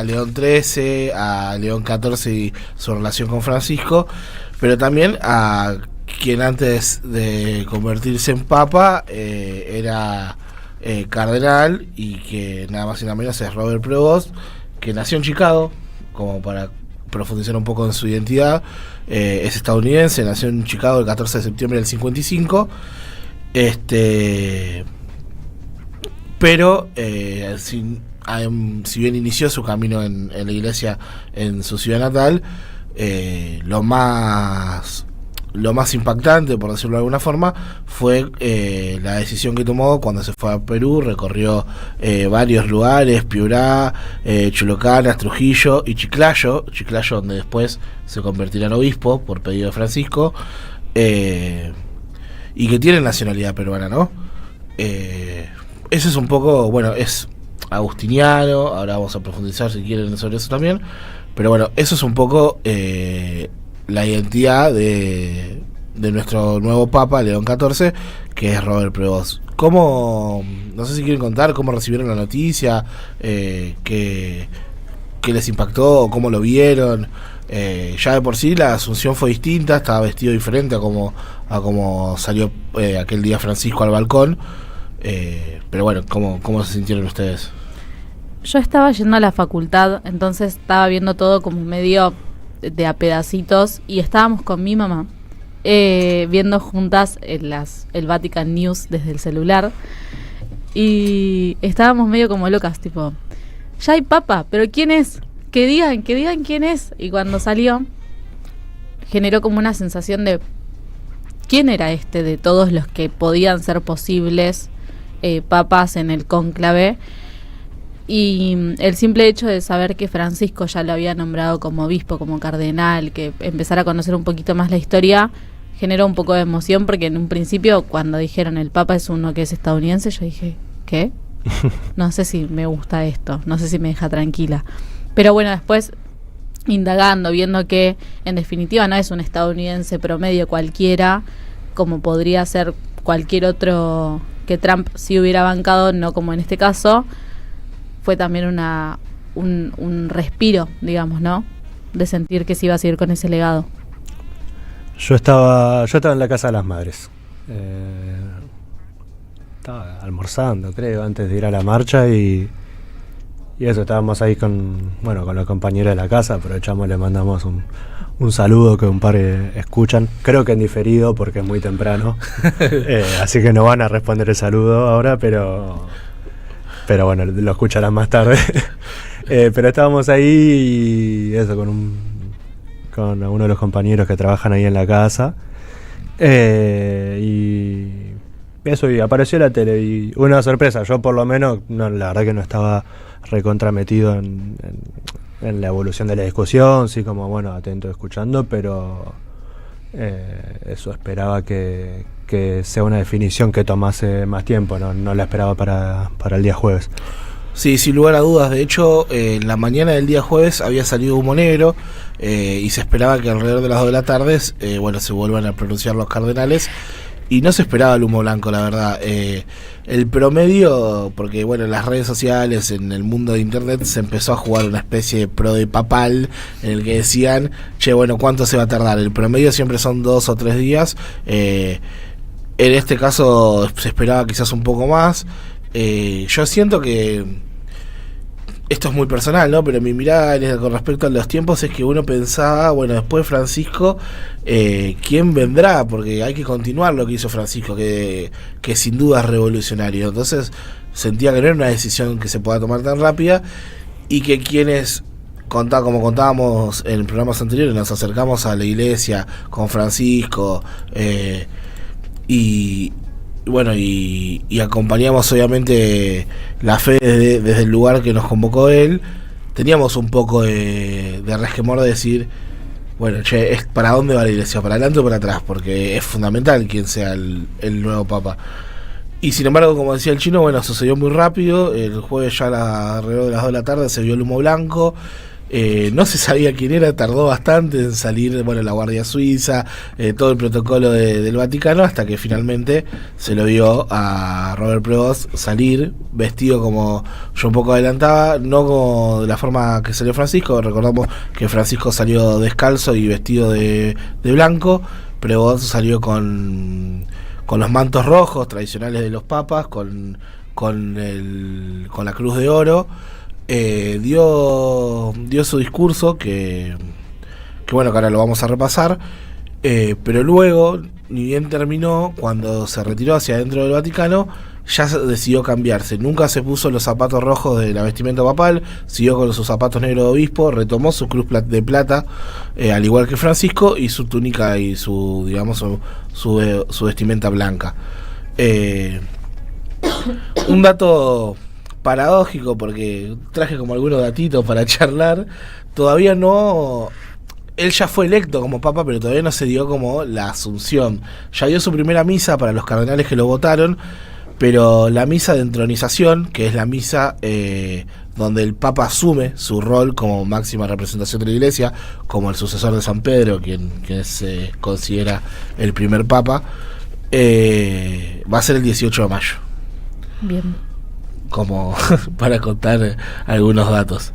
Speaker 4: León XIII, a León XIV y su relación con Francisco, pero también a quien antes de convertirse en papa era cardenal, y que nada más y nada menos es Robert Prevost, que nació en Chicago, como para profundizar un poco en su identidad. Es estadounidense, nació en Chicago el 14 de septiembre del 55, pero si bien inició su camino en la iglesia en su ciudad natal, lo más impactante, por decirlo de alguna forma, fue la decisión que tomó cuando se fue a Perú. Recorrió varios lugares: Piurá, Chulucanas, Trujillo y Chiclayo, donde después se convertirá en obispo por pedido de Francisco, y que tiene nacionalidad peruana, ¿no? Eso es un poco, bueno, es agustiniano. Ahora vamos a profundizar, si quieren, sobre eso también, pero bueno, eso es un poco la identidad de nuestro nuevo Papa, León XIV, que es Robert Prevost. No sé si quieren contar cómo recibieron la noticia, qué les impactó, cómo lo vieron. Ya de por sí la asunción fue distinta, estaba vestido diferente a como salió aquel día Francisco al balcón. Pero bueno, ¿cómo se sintieron ustedes?
Speaker 5: Yo estaba yendo a la facultad, entonces estaba viendo todo como medio de a pedacitos, y estábamos con mi mamá viendo juntas el Vatican News desde el celular, y estábamos medio como locas, tipo, ya hay papa, pero ¿quién es? Que digan quién es. Y cuando salió, generó como una sensación de ¿quién era este de todos los que podían ser posibles papas en el cónclave? Y el simple hecho de saber que Francisco ya lo había nombrado como obispo, como cardenal, que empezar a conocer un poquito más la historia, generó un poco de emoción, porque en un principio, cuando dijeron el papa es uno que es estadounidense, yo dije, ¿qué? No sé si me gusta esto, no sé si me deja tranquila. Pero bueno, después, indagando, viendo que en definitiva no es un estadounidense promedio cualquiera, como podría ser cualquier otro que Trump sí hubiera bancado, no como en este caso, fue también un respiro, digamos, ¿no? De sentir que se iba a seguir con ese legado.
Speaker 3: Yo estaba en la casa de las madres. Estaba almorzando, creo, antes de ir a la marcha, y eso, estábamos ahí con los compañeros de la casa. Aprovechamos, le mandamos un saludo, que un par escuchan, creo que en diferido porque es muy temprano, así que no van a responder el saludo ahora, pero bueno, lo escucharán más tarde. Pero estábamos ahí, y eso, con uno de los compañeros que trabajan ahí en la casa, y eso, y apareció la tele, y una sorpresa. Yo por lo menos, la verdad que no estaba recontrametido en la evolución de la discusión, sí, como bueno, atento escuchando, pero eso, esperaba que sea una definición que tomase más tiempo, no la esperaba para el día jueves.
Speaker 4: Sí, sin lugar a dudas. De hecho, en la mañana del día jueves había salido humo negro, y se esperaba que alrededor de las 2 de la tarde se vuelvan a pronunciar los cardenales, y no se esperaba el humo blanco, la verdad. El promedio, porque bueno, en las redes sociales, en el mundo de internet, se empezó a jugar una especie de pro de papal, en el que decían, bueno, ¿cuánto se va a tardar? El promedio siempre son 2 o 3 días. En este caso se esperaba quizás un poco más. Yo siento que esto es muy personal, ¿no? Pero mi mirada con respecto a los tiempos es que uno pensaba, bueno, después de Francisco, ¿quién vendrá? Porque hay que continuar lo que hizo Francisco, que sin duda es revolucionario. Entonces sentía que no era una decisión que se pueda tomar tan rápida, y que quienes, como contábamos en programas anteriores, nos acercamos a la iglesia con Francisco, y bueno, y acompañamos obviamente la fe desde el lugar que nos convocó él, teníamos un poco de resquemor de decir, bueno, che, ¿para dónde va la iglesia? ¿Para adelante o para atrás? Porque es fundamental quién sea el nuevo papa. Y sin embargo, como decía el chino, bueno, sucedió muy rápido. El jueves ya alrededor de las 2 de la tarde se vio el humo blanco. No se sabía quién era, tardó bastante en salir, bueno, la Guardia Suiza, todo el protocolo del Vaticano, hasta que finalmente se lo vio a Robert Prevost salir vestido como yo un poco adelantaba, no como de la forma que salió Francisco. Recordamos que Francisco salió descalzo y vestido de blanco. Prevost salió con los mantos rojos tradicionales de los papas, con la cruz de oro. Dio su discurso que bueno, que ahora lo vamos a repasar, pero luego, ni bien terminó, cuando se retiró hacia adentro del Vaticano, ya decidió cambiarse. Nunca se puso los zapatos rojos de la vestimenta papal, siguió con sus zapatos negros de obispo, retomó su cruz de plata, al igual que Francisco, y su túnica y su, digamos, su vestimenta blanca. Un dato paradójico, porque traje como algunos datitos para charlar. Todavía no, él ya fue electo como papa, pero todavía no se dio como la asunción. Ya dio su primera misa para los cardenales que lo votaron, pero la misa de entronización, que es la misa donde el papa asume su rol como máxima representación de la iglesia, como el sucesor de San Pedro, quien se considera el primer papa, va a ser el 18 de mayo. Bien. Como para contar algunos datos.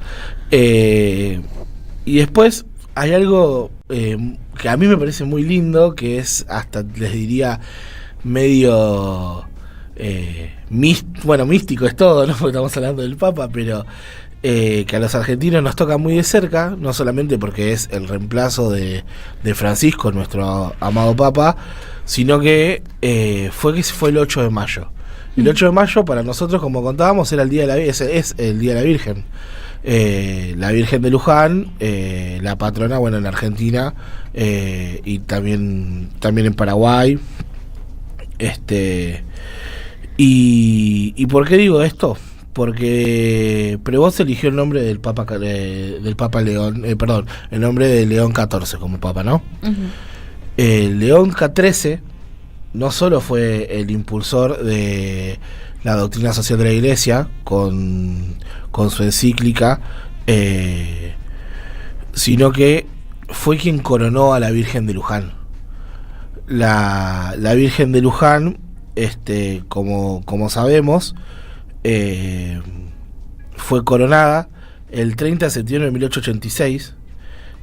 Speaker 4: Y después hay algo que a mí me parece muy lindo, que es, hasta les diría, medio místico es todo, ¿no? Porque estamos hablando del Papa, pero que a los argentinos nos toca muy de cerca, no solamente porque es el reemplazo de Francisco, nuestro amado Papa, sino que fue el 8 de mayo. El 8 de mayo para nosotros, como contábamos, era el día de la es el día de la Virgen. La Virgen de Luján, la patrona, bueno, en Argentina, y también en Paraguay. ¿Y por qué digo esto? Porque Prevost eligió el nombre del Papa León, el nombre de León XIV como Papa, ¿no? León XIII no solo fue el impulsor de la doctrina social de la Iglesia con su encíclica, sino que fue quien coronó a la Virgen de Luján. La Virgen de Luján, como sabemos, fue coronada el 30 de septiembre de 1886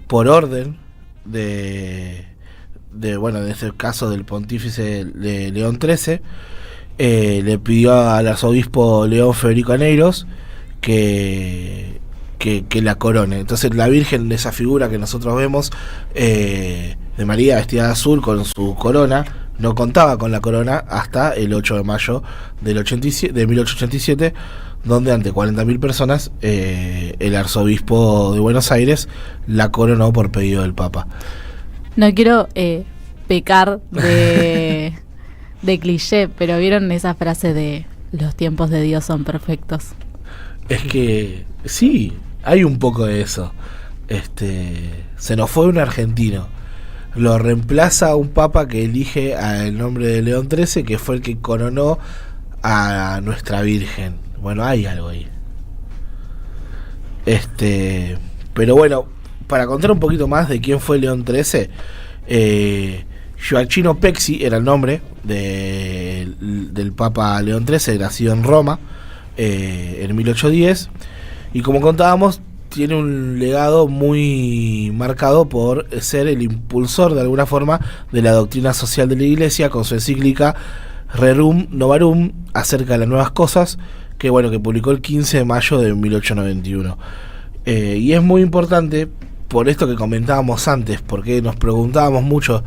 Speaker 4: por orden bueno, en este caso del pontífice de León XIII. Le pidió al arzobispo León Federico Aneiros que la corone. Entonces la Virgen, esa figura que nosotros vemos de María vestida de azul con su corona, no contaba con la corona hasta el 8 de mayo de 1887, donde ante 40.000 personas el arzobispo de Buenos Aires la coronó por pedido del Papa.
Speaker 5: No quiero pecar de cliché, pero ¿vieron esa frase de los tiempos de Dios son perfectos?
Speaker 4: Es que sí, hay un poco de eso. Se nos fue un argentino, lo reemplaza un papa que elige el nombre de León XIII, que fue el que coronó a nuestra Virgen. Bueno, hay algo ahí. Pero bueno, para contar un poquito más de quién fue León XIII, Gioacchino Pecci era el nombre del Papa León XIII, nacido en Roma en 1810, y como contábamos, tiene un legado muy marcado por ser el impulsor de alguna forma de la doctrina social de la Iglesia, con su encíclica Rerum Novarum, acerca de las nuevas cosas, que publicó el 15 de mayo de 1891. Y es muy importante por esto que comentábamos antes, porque nos preguntábamos mucho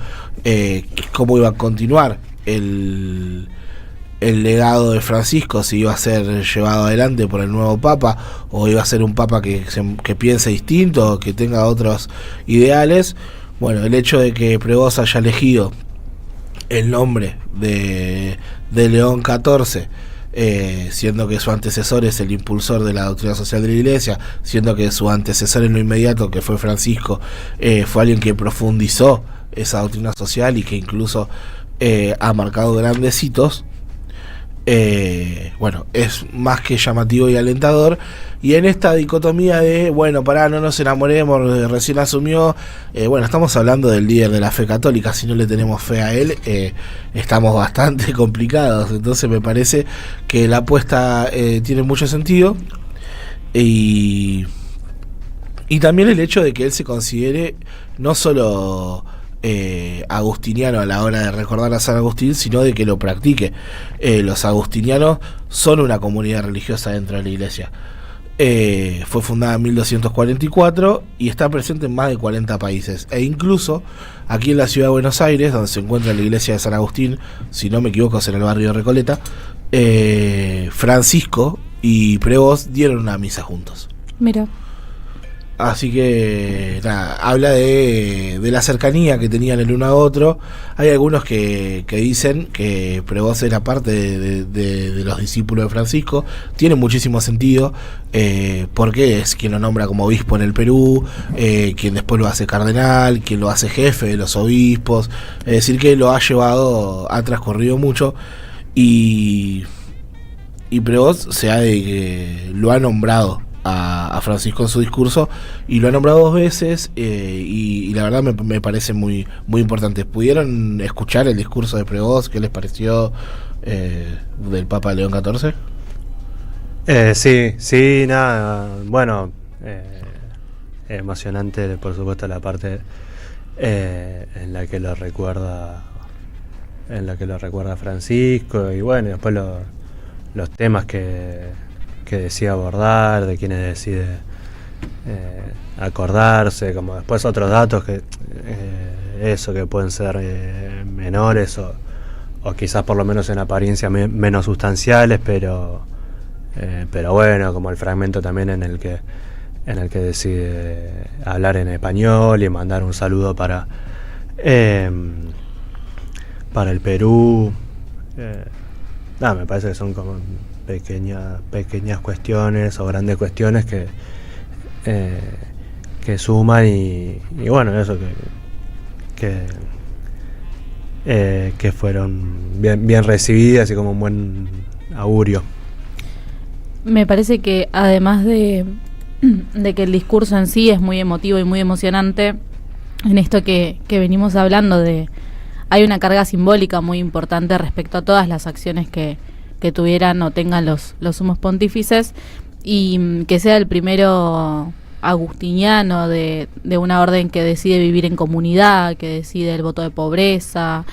Speaker 4: cómo iba a continuar el legado de Francisco, si iba a ser llevado adelante por el nuevo Papa, o iba a ser un Papa que piense distinto, que tenga otros ideales. Bueno, el hecho de que Prevost haya elegido el nombre de León XIV siendo que su antecesor es el impulsor de la doctrina social de la Iglesia, siendo que su antecesor en lo inmediato, que fue Francisco, fue alguien que profundizó esa doctrina social y que incluso ha marcado grandes hitos. Bueno, es más que llamativo y alentador. Y en esta dicotomía de, bueno, no nos enamoremos, recién asumió, bueno, estamos hablando del líder de la fe católica, si no le tenemos fe a él, estamos bastante complicados. Entonces me parece que la apuesta tiene mucho sentido. Y también el hecho de que él se considere no solo agustiniano a la hora de recordar a San Agustín, sino de que lo practique. Los agustinianos son una comunidad religiosa dentro de la Iglesia. Fue fundada en 1244 y está presente en más de 40 países, e incluso aquí en la ciudad de Buenos Aires, donde se encuentra la iglesia de San Agustín, si no me equivoco es en el barrio de Recoleta, Francisco y Prevost dieron una misa juntos.
Speaker 5: Mira.
Speaker 4: Así que nada, habla de la cercanía que tenían el uno a otro. Hay algunos que dicen que Prevost era parte de los discípulos de Francisco. Tiene muchísimo sentido, porque es quien lo nombra como obispo en el Perú, quien después lo hace cardenal, quien lo hace jefe de los obispos. Es decir, que lo ha llevado, ha transcurrido mucho, y Prevost lo ha nombrado a Francisco en su discurso, y lo ha nombrado 2 veces, y la verdad me parece muy, muy importante. ¿Pudieron escuchar el discurso de Prevost? ¿Qué les pareció del Papa León XIV?
Speaker 3: Sí, nada, bueno, emocionante, por supuesto, la parte en la que lo recuerda a Francisco, y bueno, después los temas que decide abordar, de quienes decide acordarse, como después otros datos que que pueden ser menores o quizás por lo menos en apariencia menos sustanciales, pero bueno, como el fragmento también en el que decide hablar en español y mandar un saludo para el Perú. Me parece que son como pequeñas cuestiones o grandes cuestiones que suman, y bueno, eso que fueron bien recibidas y como un buen augurio.
Speaker 5: Me parece que además de que el discurso en sí es muy emotivo y muy emocionante, en esto que venimos hablando hay una carga simbólica muy importante respecto a todas las acciones que tuvieran o tengan los sumos pontífices, y que sea el primero agustiniano de una orden que decide vivir en comunidad, que decide el voto de pobreza.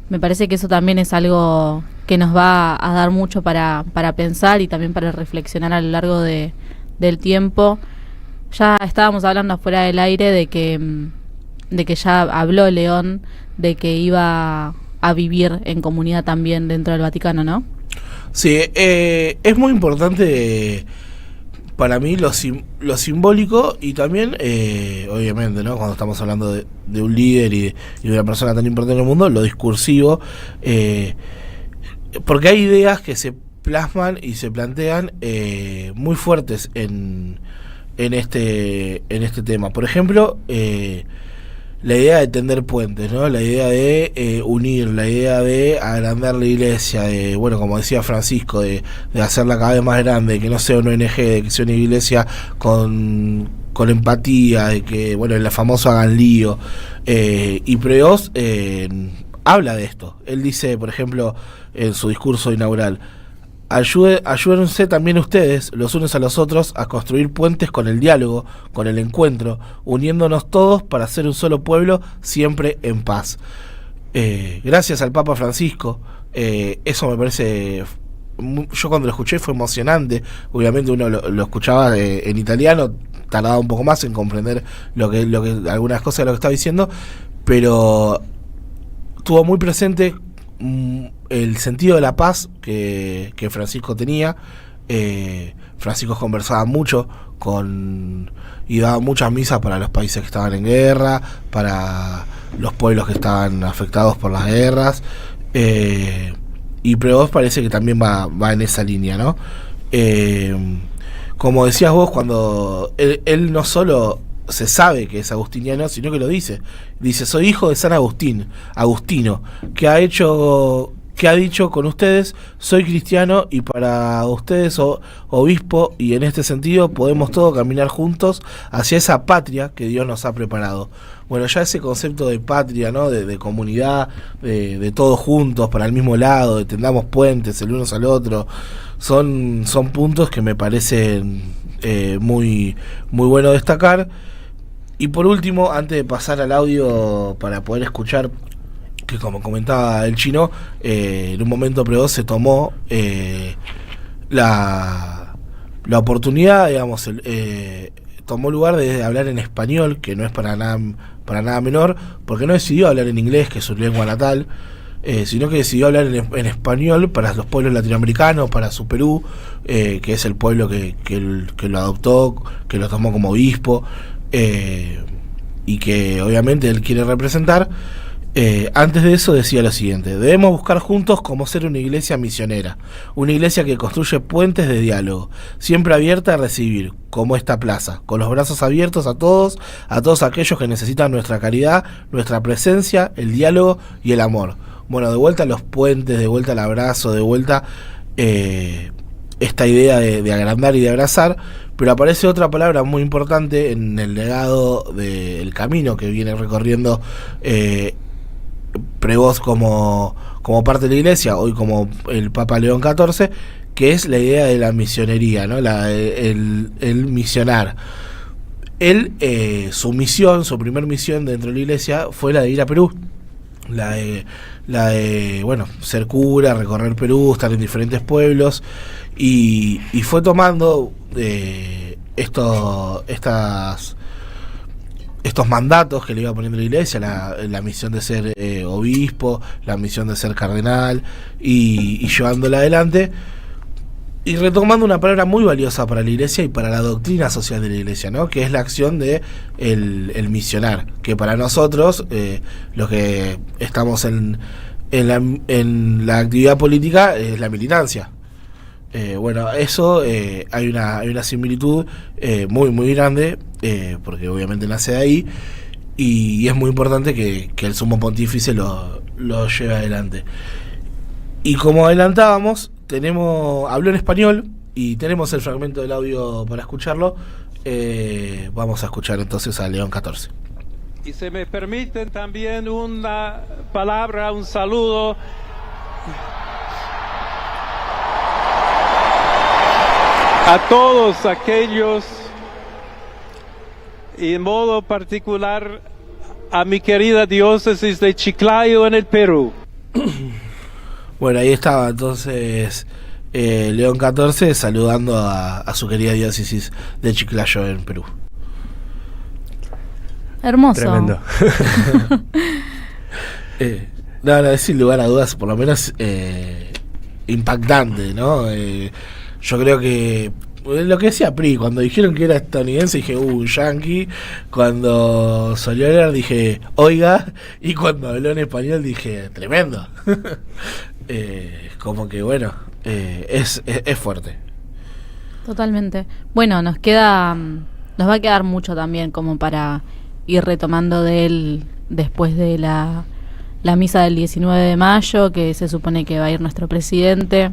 Speaker 5: Me parece que eso también es algo que nos va a dar mucho para pensar y también para reflexionar a lo largo del tiempo. Ya estábamos hablando afuera del aire de que ya habló León de que iba a vivir en comunidad también dentro del Vaticano, ¿no?
Speaker 4: Sí, es muy importante para mí lo simbólico, y también, obviamente, ¿no? Cuando estamos hablando de un líder y de una persona tan importante en el mundo, lo discursivo, porque hay ideas que se plasman y se plantean muy fuertes en este tema. Por ejemplo, la idea de tender puentes, ¿no? La idea de unir, la idea de agrandar la iglesia, de, bueno, como decía Francisco, de hacerla cada vez más grande, que no sea una ONG, de que sea una iglesia con empatía, de que, bueno, en la famosa hagan lío. Y Prevost habla de esto. Él dice, por ejemplo, en su discurso inaugural: ayúdense también ustedes, los unos a los otros, a construir puentes con el diálogo, con el encuentro, uniéndonos todos para ser un solo pueblo, siempre en paz. Gracias al Papa Francisco, eso me parece, yo cuando lo escuché fue emocionante. Obviamente uno lo escuchaba en italiano, tardaba un poco más en comprender lo que algunas cosas de lo que estaba diciendo, pero tuvo muy presente el sentido de la paz que Francisco tenía. Francisco conversaba mucho y daba muchas misas para los países que estaban en guerra, para los pueblos que estaban afectados por las guerras, y Prevost parece que también va en esa línea, ¿no? Como decías vos, cuando él no solo se sabe que es agustiniano, sino que lo dice. Dice, soy hijo de San Agustino, que ha dicho con ustedes, soy cristiano y para ustedes obispo, y en este sentido podemos todos caminar juntos hacia esa patria que Dios nos ha preparado. Bueno, ya ese concepto de patria, ¿no? De comunidad, de todos juntos para el mismo lado, de tendamos puentes el uno al otro, son puntos que me parecen muy, muy bueno destacar. Y por último, antes de pasar al audio para poder escuchar, que como comentaba el chino, en un momento Prevost se tomó la oportunidad, digamos, tomó lugar de hablar en español, que no es para nada menor, porque no decidió hablar en inglés, que es su lengua natal, sino que decidió hablar en español para los pueblos latinoamericanos, para su Perú, que es el pueblo que lo adoptó, que lo tomó como obispo, y que obviamente él quiere representar. Antes de eso decía lo siguiente: debemos buscar juntos cómo ser una iglesia misionera, una iglesia que construye puentes de diálogo, siempre abierta a recibir, como esta plaza, con los brazos abiertos a todos aquellos que necesitan nuestra caridad, nuestra presencia, el diálogo y el amor. Bueno, de vuelta a los puentes, de vuelta al abrazo, de vuelta esta idea de agrandar y de abrazar. Pero aparece otra palabra muy importante en el legado del camino que viene recorriendo Prevost como parte de la iglesia, hoy como el Papa León XIV, que es la idea de la misionería, ¿no? El misionar. Él, su primer misión dentro de la iglesia fue la de ir a Perú, la de bueno, ser cura, recorrer Perú, estar en diferentes pueblos, y fue tomando estos mandatos que le iba poniendo la iglesia, la misión de ser obispo, la misión de ser cardenal, y llevándola adelante, y retomando una palabra muy valiosa para la iglesia y para la doctrina social de la iglesia, ¿no? Que es la acción de el misionar, que para nosotros, los que estamos en la actividad política, es la militancia. Bueno, eso hay una similitud muy, muy grande, porque obviamente nace de ahí, y es muy importante que el sumo pontífice lo lleve adelante. Y como adelantábamos, habló en español y tenemos el fragmento del audio para escucharlo. Vamos a escuchar entonces a León XIV.
Speaker 14: Y se me permiten también una palabra, un saludo a todos aquellos, y en modo particular a mi querida diócesis de Chiclayo en el Perú.
Speaker 4: Bueno, ahí estaba entonces León XIV saludando a su querida diócesis de Chiclayo en Perú.
Speaker 5: Hermoso.
Speaker 3: Tremendo.
Speaker 4: No, sin lugar a dudas, por lo menos impactante, ¿no? Yo creo que lo que decía Pri, cuando dijeron que era estadounidense dije, yankee. Cuando salió a hablar dije, oiga. Y cuando habló en español dije, tremendo. Como que bueno, es fuerte.
Speaker 5: Totalmente. Bueno, nos va a quedar mucho también como para ir retomando de él después de la misa del 19 de mayo, que se supone que va a ir nuestro presidente.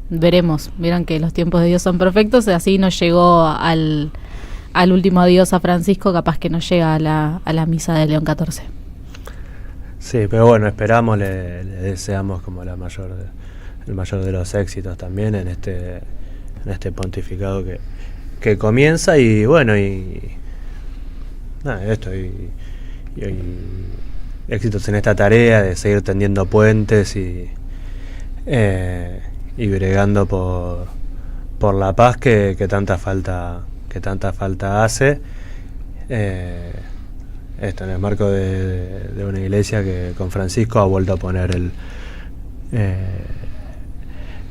Speaker 5: Veremos, vieron que los tiempos de Dios son perfectos, así nos llegó al último adiós a Francisco, capaz que nos llega a la misa de León XIV.
Speaker 3: Sí, pero bueno, esperamos, le deseamos como el mayor de los éxitos también en este pontificado que comienza, y bueno, y éxitos en esta tarea de seguir tendiendo puentes y bregando por la paz que tanta falta hace, esto en el marco de una iglesia que con Francisco ha vuelto a poner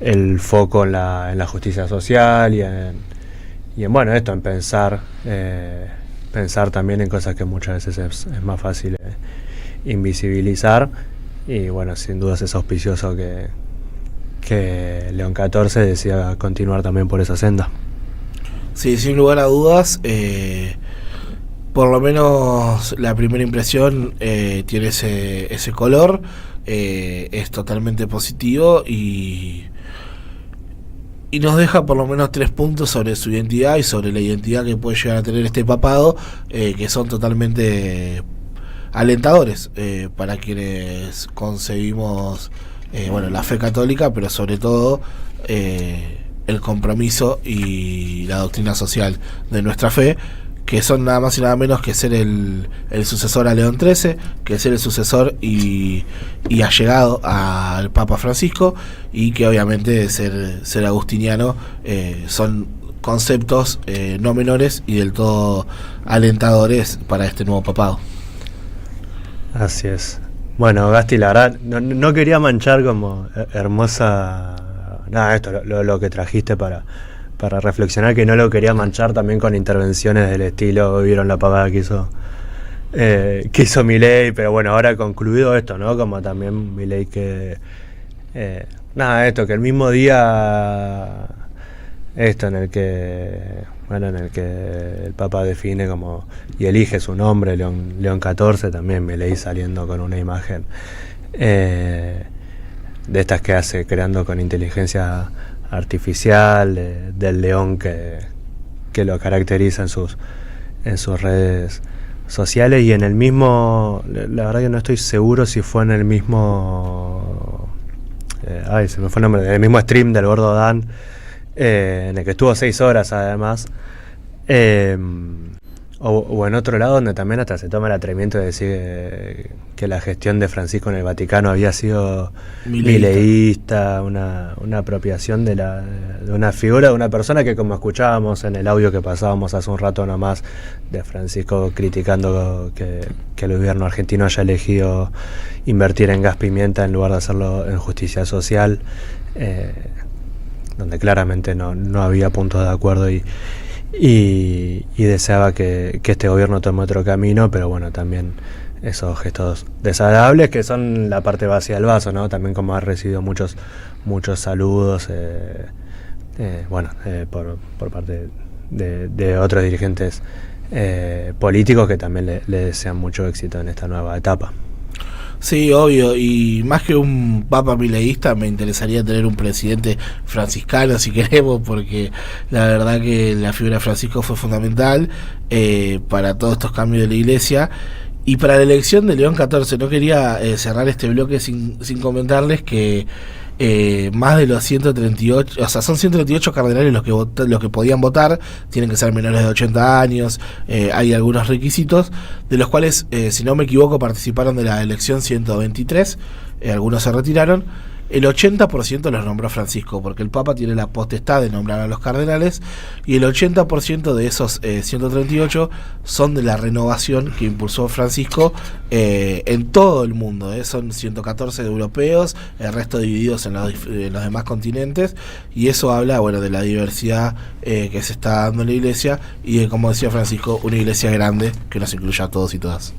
Speaker 3: el foco en la justicia social y en bueno, esto, en pensar también en cosas que muchas veces es más fácil invisibilizar, y bueno, sin duda es auspicioso que León XIV decida continuar también por esa senda.
Speaker 4: Sí, sin lugar a dudas, por lo menos la primera impresión tiene ese color, es totalmente positivo y nos deja por lo menos 3 puntos sobre su identidad y sobre la identidad que puede llegar a tener este papado, que son totalmente alentadores para quienes concebimos la fe católica, pero sobre todo el compromiso y la doctrina social de nuestra fe, que son nada más y nada menos que ser el sucesor a León XIII, que ser el sucesor y allegado al Papa Francisco, y que obviamente ser agustiniano son conceptos no menores y del todo alentadores para este nuevo papado.
Speaker 3: Así es. Bueno, Gasti, la verdad, no quería manchar como hermosa... Nada, esto, lo que trajiste para reflexionar, que no lo quería manchar también con intervenciones del estilo, vieron la pavada que hizo Milei, pero bueno, ahora concluido esto, ¿no? Como también Milei que... esto, que el mismo día... Esto en el que el Papa define como y elige su nombre, León XIV, también Milei saliendo con una imagen de estas que hace creando con inteligencia artificial del león que lo caracteriza en sus redes sociales, y en el mismo, la verdad que no estoy seguro si fue en el mismo se me fue el nombre, en el mismo stream del Gordo Dan, en el que estuvo 6 horas además, o en otro lado donde también hasta se toma el atrevimiento de decir que la gestión de Francisco en el Vaticano había sido mileísta, una apropiación de una figura, de una persona que, como escuchábamos en el audio que pasábamos hace un rato nomás de Francisco criticando que el gobierno argentino haya elegido invertir en gas pimienta en lugar de hacerlo en justicia social, donde claramente no había puntos de acuerdo y deseaba que este gobierno tome otro camino, pero bueno, también esos gestos desagradables que son la parte vacía del vaso, ¿no? También como ha recibido muchos saludos por parte de otros dirigentes políticos que también le desean mucho éxito en esta nueva etapa.
Speaker 4: Sí, obvio, y más que un papa mileísta me interesaría tener un presidente franciscano, si queremos, porque la verdad que la figura de Francisco fue fundamental para todos estos cambios de la iglesia y para la elección de León XIV. No quería cerrar este bloque sin comentarles que más de los 138, o sea, son 138 cardenales los que podían votar, tienen que ser menores de 80 años, hay algunos requisitos, de los cuales, si no me equivoco, participaron de la elección 123, algunos se retiraron. El 80% los nombró Francisco, porque el Papa tiene la potestad de nombrar a los cardenales, y el 80% de esos 138 son de la renovación que impulsó Francisco en todo el mundo. Son 114 europeos, el resto divididos en los demás continentes, y eso habla, bueno, de la diversidad que se está dando en la iglesia, y de, como decía Francisco, una iglesia grande que nos incluya a todos y todas.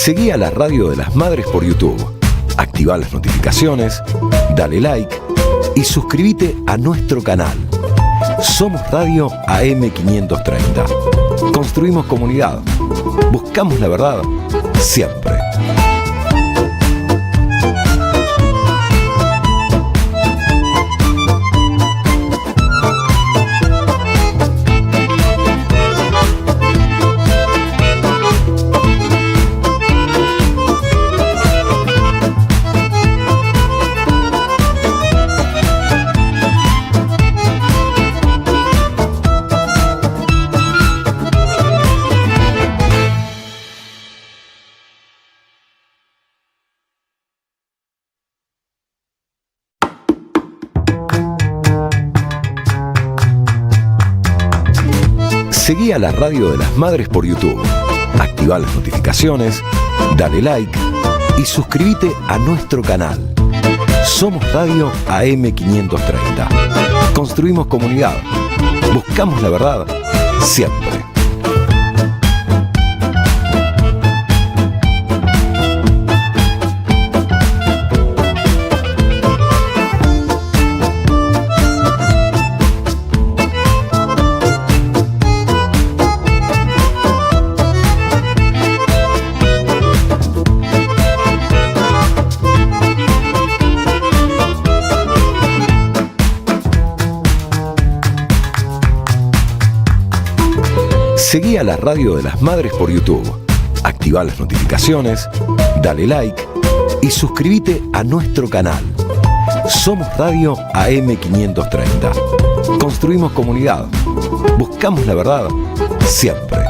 Speaker 2: Seguí a la Radio de las Madres por YouTube, activá las notificaciones, dale like y suscríbete a nuestro canal. Somos Radio AM530. Construimos comunidad. Buscamos la verdad siempre. Seguí a la Radio de las Madres por YouTube. Activá las notificaciones, dale like y suscríbete a nuestro canal. Somos Radio AM530. Construimos comunidad. Buscamos la verdad siempre. Seguí a la Radio de las Madres por YouTube. Activá las notificaciones, dale like y suscríbete a nuestro canal. Somos Radio AM530. Construimos comunidad. Buscamos la verdad siempre.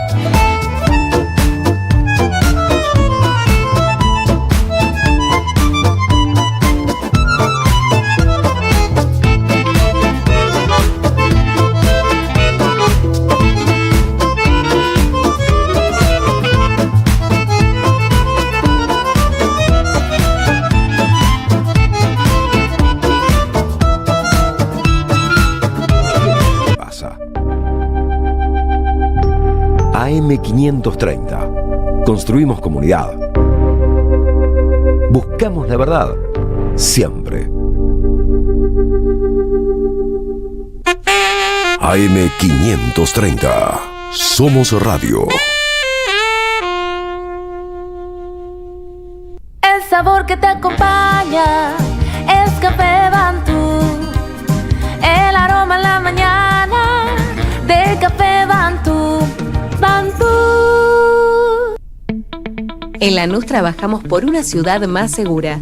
Speaker 2: AM530. Construimos comunidad. Buscamos la verdad siempre. AM530. Somos Radio.
Speaker 15: El sabor que te acompaña es Café Bantú. El aroma en la mañana del Café Bantú.
Speaker 16: En Lanús trabajamos por una ciudad más segura.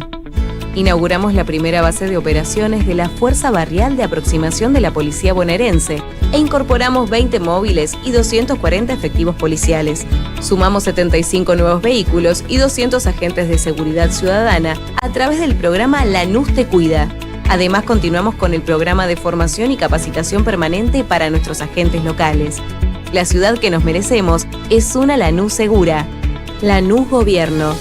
Speaker 16: Inauguramos la primera base de operaciones de la Fuerza Barrial de Aproximación de la Policía Bonaerense e incorporamos 20 móviles y 240 efectivos policiales. Sumamos 75 nuevos vehículos y 200 agentes de seguridad ciudadana a través del programa Lanús Te Cuida. Además, continuamos con el programa de formación y capacitación permanente para nuestros agentes locales. La ciudad que nos merecemos es una Lanús segura. Lanús Gobierno.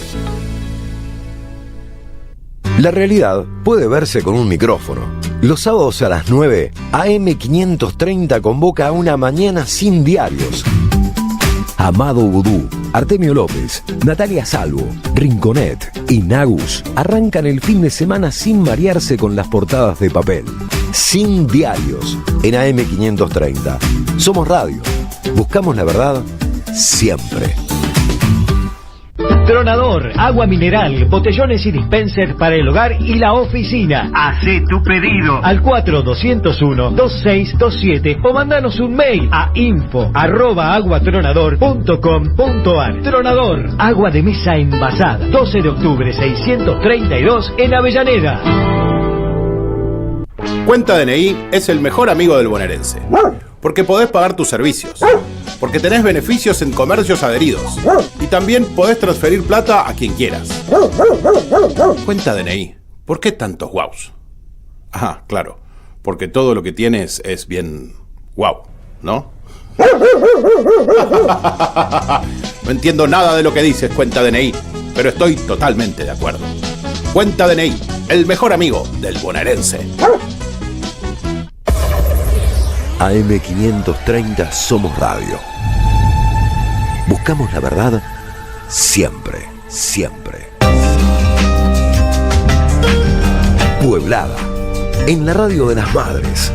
Speaker 2: La realidad puede verse con un micrófono. Los sábados a las 9, AM530 convoca a una mañana sin diarios. Amado Vudú, Artemio López, Natalia Salvo, Rinconet y Nagus arrancan el fin de semana sin marearse con las portadas de papel. Sin diarios, en AM530. Somos Radio. Buscamos la verdad siempre.
Speaker 12: Tronador, agua mineral, botellones y dispensers para el hogar y la oficina. Hacé tu pedido al 4201-2627 o mandanos un mail a info@aguatronador.com.ar. Tronador, agua de mesa envasada. 12 de octubre 632 en Avellaneda.
Speaker 17: Cuenta DNI es el mejor amigo del bonaerense. Porque podés pagar tus servicios. Porque tenés beneficios en comercios adheridos. Y también podés transferir plata a quien quieras. Cuenta DNI. ¿Por qué tantos guaus? Ah, claro. Porque todo lo que tienes es bien guau, ¿no? No entiendo nada de lo que dices, Cuenta DNI, pero estoy totalmente de acuerdo. Cuenta DNI, el mejor amigo del bonaerense.
Speaker 2: AM530 Somos Radio. Buscamos la verdad siempre, siempre. Pueblada, en la Radio de las Madres.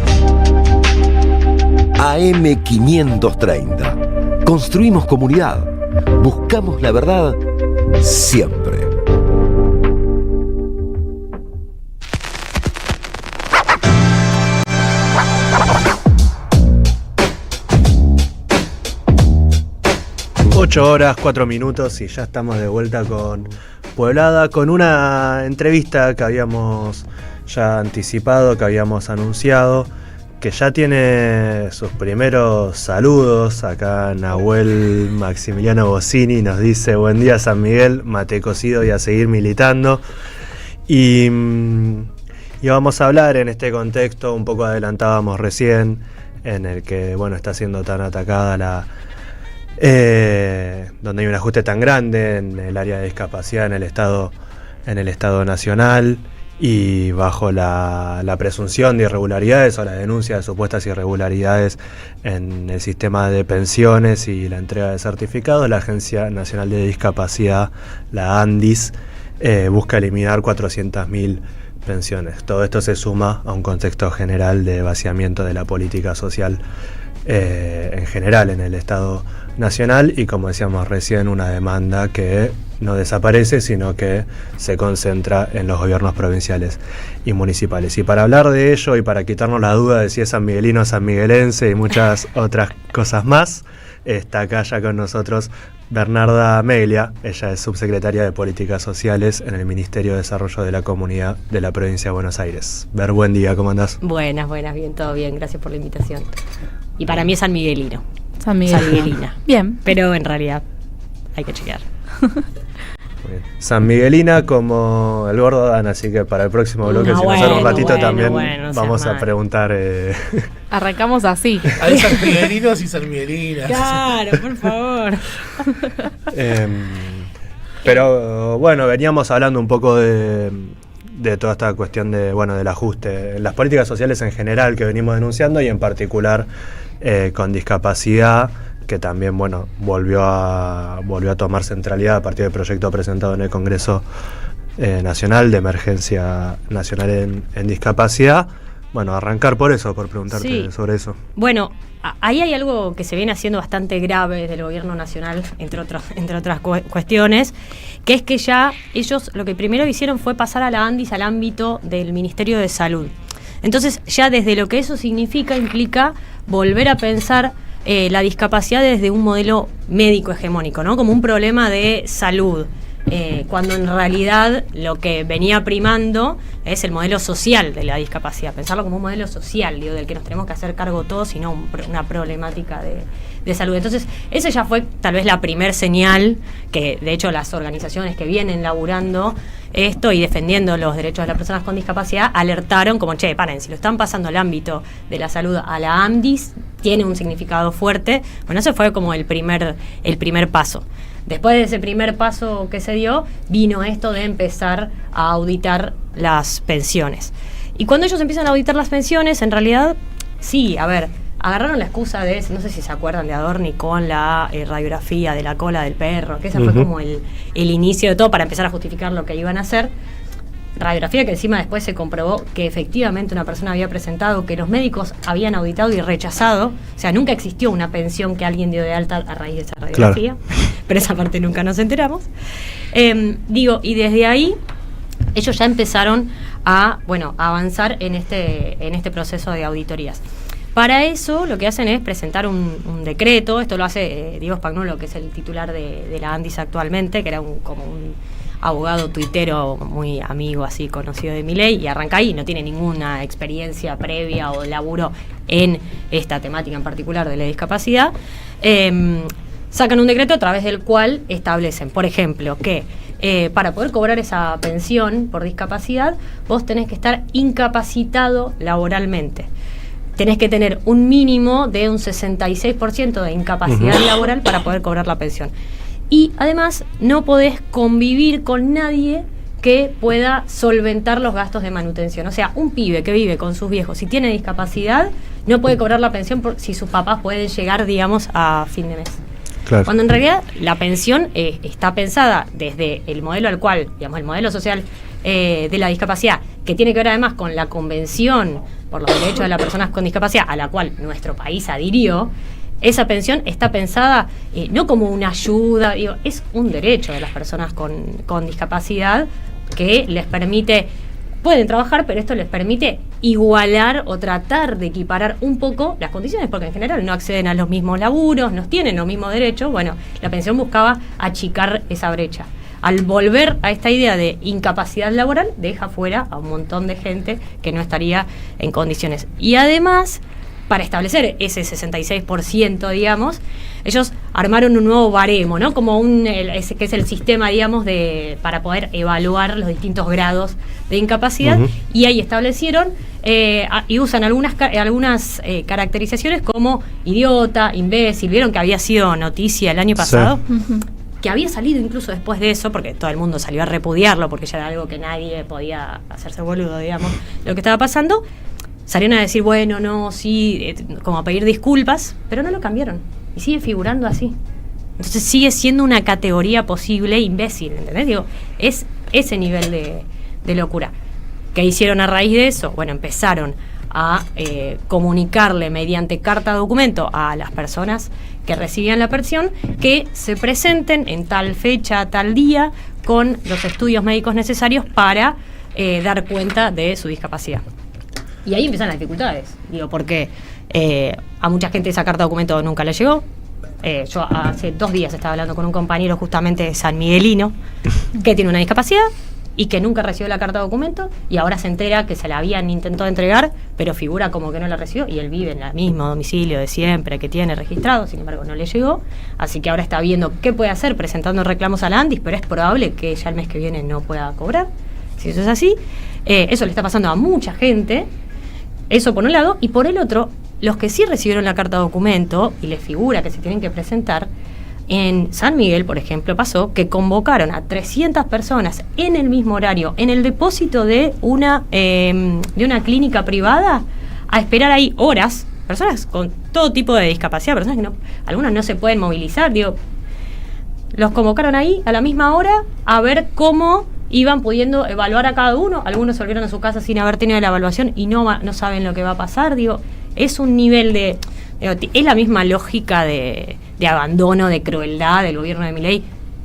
Speaker 2: AM530. Construimos comunidad. Buscamos la verdad siempre.
Speaker 3: Ocho horas, 4 minutos y ya estamos de vuelta con Pueblada, con una entrevista que habíamos ya anticipado, que habíamos anunciado, que ya tiene sus primeros saludos. Acá Nahuel Maximiliano Bossini nos dice: buen día San Miguel, mate cocido y a seguir militando. Y vamos a hablar en este contexto, un poco adelantábamos recién, en el que bueno está siendo tan atacada donde hay un ajuste tan grande en el área de discapacidad en el Estado nacional, y bajo la presunción de irregularidades o la denuncia de supuestas irregularidades en el sistema de pensiones y la entrega de certificados, la Agencia Nacional de Discapacidad, la ANDIS, busca eliminar 400.000 pensiones. Todo esto se suma a un contexto general de vaciamiento de la política social en general en el Estado nacional, y como decíamos recién, una demanda que no desaparece, sino que se concentra en los gobiernos provinciales y municipales. Y para hablar de ello y para quitarnos la duda de si es sanmiguelino o sanmiguelense y muchas otras cosas más, está acá ya con nosotros Bernarda Meglia. Ella es subsecretaria de Políticas Sociales en el Ministerio de Desarrollo de la Comunidad de la Provincia de Buenos Aires. Ber, buen día, ¿cómo andás?
Speaker 18: Buenas, bien, todo bien, gracias por la invitación. Y para mí es sanmiguelino.
Speaker 5: Sanmiguelina. Bien.
Speaker 18: Pero en realidad hay que chequear.
Speaker 3: Sanmiguelina como el gordo Dan, así que para el próximo bloque, si nos sale un ratito también vamos a preguntar.
Speaker 5: Arrancamos así.
Speaker 4: Hay sanmiguelinos y sanmiguelinas.
Speaker 18: Claro, por favor.
Speaker 3: Pero bueno, veníamos hablando un poco de toda esta cuestión del ajuste en las políticas sociales en general que venimos denunciando, y en particular con discapacidad, que también volvió a tomar centralidad a partir del proyecto presentado en el Congreso Nacional de Emergencia Nacional en Discapacidad. Bueno, arrancar por preguntarte sobre eso.
Speaker 18: Bueno, ahí hay algo que se viene haciendo bastante grave desde el gobierno nacional, entre otras cuestiones, que es que ya ellos lo que primero hicieron fue pasar a la ANDIS al ámbito del Ministerio de Salud. Entonces, ya desde lo que eso implica volver a pensar la discapacidad desde un modelo médico hegemónico, ¿no? Como un problema de salud, cuando en realidad lo que venía primando es el modelo social de la discapacidad, pensarlo como un modelo social, del que nos tenemos que hacer cargo todos, y no una problemática de salud. Entonces, esa ya fue tal vez la primer señal que, de hecho, las organizaciones que vienen laburando esto y defendiendo los derechos de las personas con discapacidad alertaron como, paren, si lo están pasando al ámbito de la salud a la ANDIS, tiene un significado fuerte. Bueno, ese fue como el primer paso. Después de ese primer paso que se dio, vino esto de empezar a auditar las pensiones. Y cuando ellos empiezan a auditar las pensiones, en realidad, sí, agarraron la excusa de, no sé si se acuerdan de Adorni con la radiografía de la cola del perro, que ese fue como el inicio de todo para empezar a justificar lo que iban a hacer. Radiografía que encima después se comprobó que efectivamente una persona había presentado, que los médicos habían auditado y rechazado. O sea, nunca existió una pensión que alguien dio de alta a raíz de esa radiografía. Claro. Pero esa parte nunca nos enteramos. Y desde ahí ellos ya empezaron a avanzar en este proceso de auditorías. Para eso lo que hacen es presentar un decreto. Esto lo hace Diego Spagnuolo, que es el titular de la ANDIS actualmente, que era como un abogado tuitero muy amigo, así conocido de Milei, y arranca ahí, no tiene ninguna experiencia previa o laburo en esta temática en particular de la discapacidad. Sacan un decreto a través del cual establecen, por ejemplo, que para poder cobrar esa pensión por discapacidad, vos tenés que estar incapacitado laboralmente. Tenés que tener un mínimo de un 66% de incapacidad laboral para poder cobrar la pensión. Y además no podés convivir con nadie que pueda solventar los gastos de manutención. O sea, un pibe que vive con sus viejos, si tiene discapacidad, no puede cobrar la pensión si sus papás pueden llegar, a fin de mes. Claro. Cuando en realidad la pensión está pensada desde el modelo al cual, el modelo social de la discapacidad, que tiene que ver además con la Convención por los Derechos de las Personas con Discapacidad, a la cual nuestro país adhirió. Esa pensión está pensada no como una ayuda, es un derecho de las personas con discapacidad que les permite, pueden trabajar, pero esto les permite igualar o tratar de equiparar un poco las condiciones, porque en general no acceden a los mismos laburos, no tienen los mismos derechos. Bueno, la pensión buscaba achicar esa brecha. Al volver a esta idea de incapacidad laboral, deja fuera a un montón de gente que no estaría en condiciones. Y además, para establecer ese 66%, ellos armaron un nuevo baremo, ¿no? Como que es el sistema, para poder evaluar los distintos grados de incapacidad, y ahí establecieron y usan algunas caracterizaciones como idiota, imbécil. Vieron que había sido noticia el año pasado, que había salido incluso después de eso, porque todo el mundo salió a repudiarlo, porque ya era algo que nadie podía hacerse boludo, digamos, lo que estaba pasando. Salieron a decir, bueno, no, sí, como a pedir disculpas, pero no lo cambiaron. Y sigue figurando así. Entonces sigue siendo una categoría posible imbécil, ¿entendés? Digo, es ese nivel de locura. ¿Qué hicieron a raíz de eso? Bueno, empezaron a comunicarle mediante carta documento a las personas que recibían la pensión que se presenten en tal fecha, tal día, con los estudios médicos necesarios para dar cuenta de su discapacidad. Y ahí empiezan las dificultades, digo, porque a mucha gente esa carta documento nunca le llegó. Yo hace 2 días estaba hablando con un compañero justamente sanmiguelino que tiene una discapacidad y que nunca recibió la carta documento, y ahora se entera que se la habían intentado entregar, pero figura como que no la recibió, y él vive en el mismo domicilio de siempre que tiene registrado, sin embargo no le llegó, así que ahora está viendo qué puede hacer presentando reclamos a la ANDIS, pero es probable que ya el mes que viene no pueda cobrar. Si eso es así, eso le está pasando a mucha gente, eso por un lado, y por el otro, los que sí recibieron la carta documento y les figura que se tienen que presentar, en San Miguel, por ejemplo, pasó que convocaron a 300 personas en el mismo horario, en el depósito de una clínica privada, a esperar ahí horas, personas con todo tipo de discapacidad, personas que no, algunas no se pueden movilizar, digo, los convocaron ahí a la misma hora a ver cómo iban pudiendo evaluar a cada uno. Algunos se volvieron a su casa sin haber tenido la evaluación y no saben lo que va a pasar, digo, es un nivel de... Es la misma lógica de abandono, de crueldad del gobierno de Milei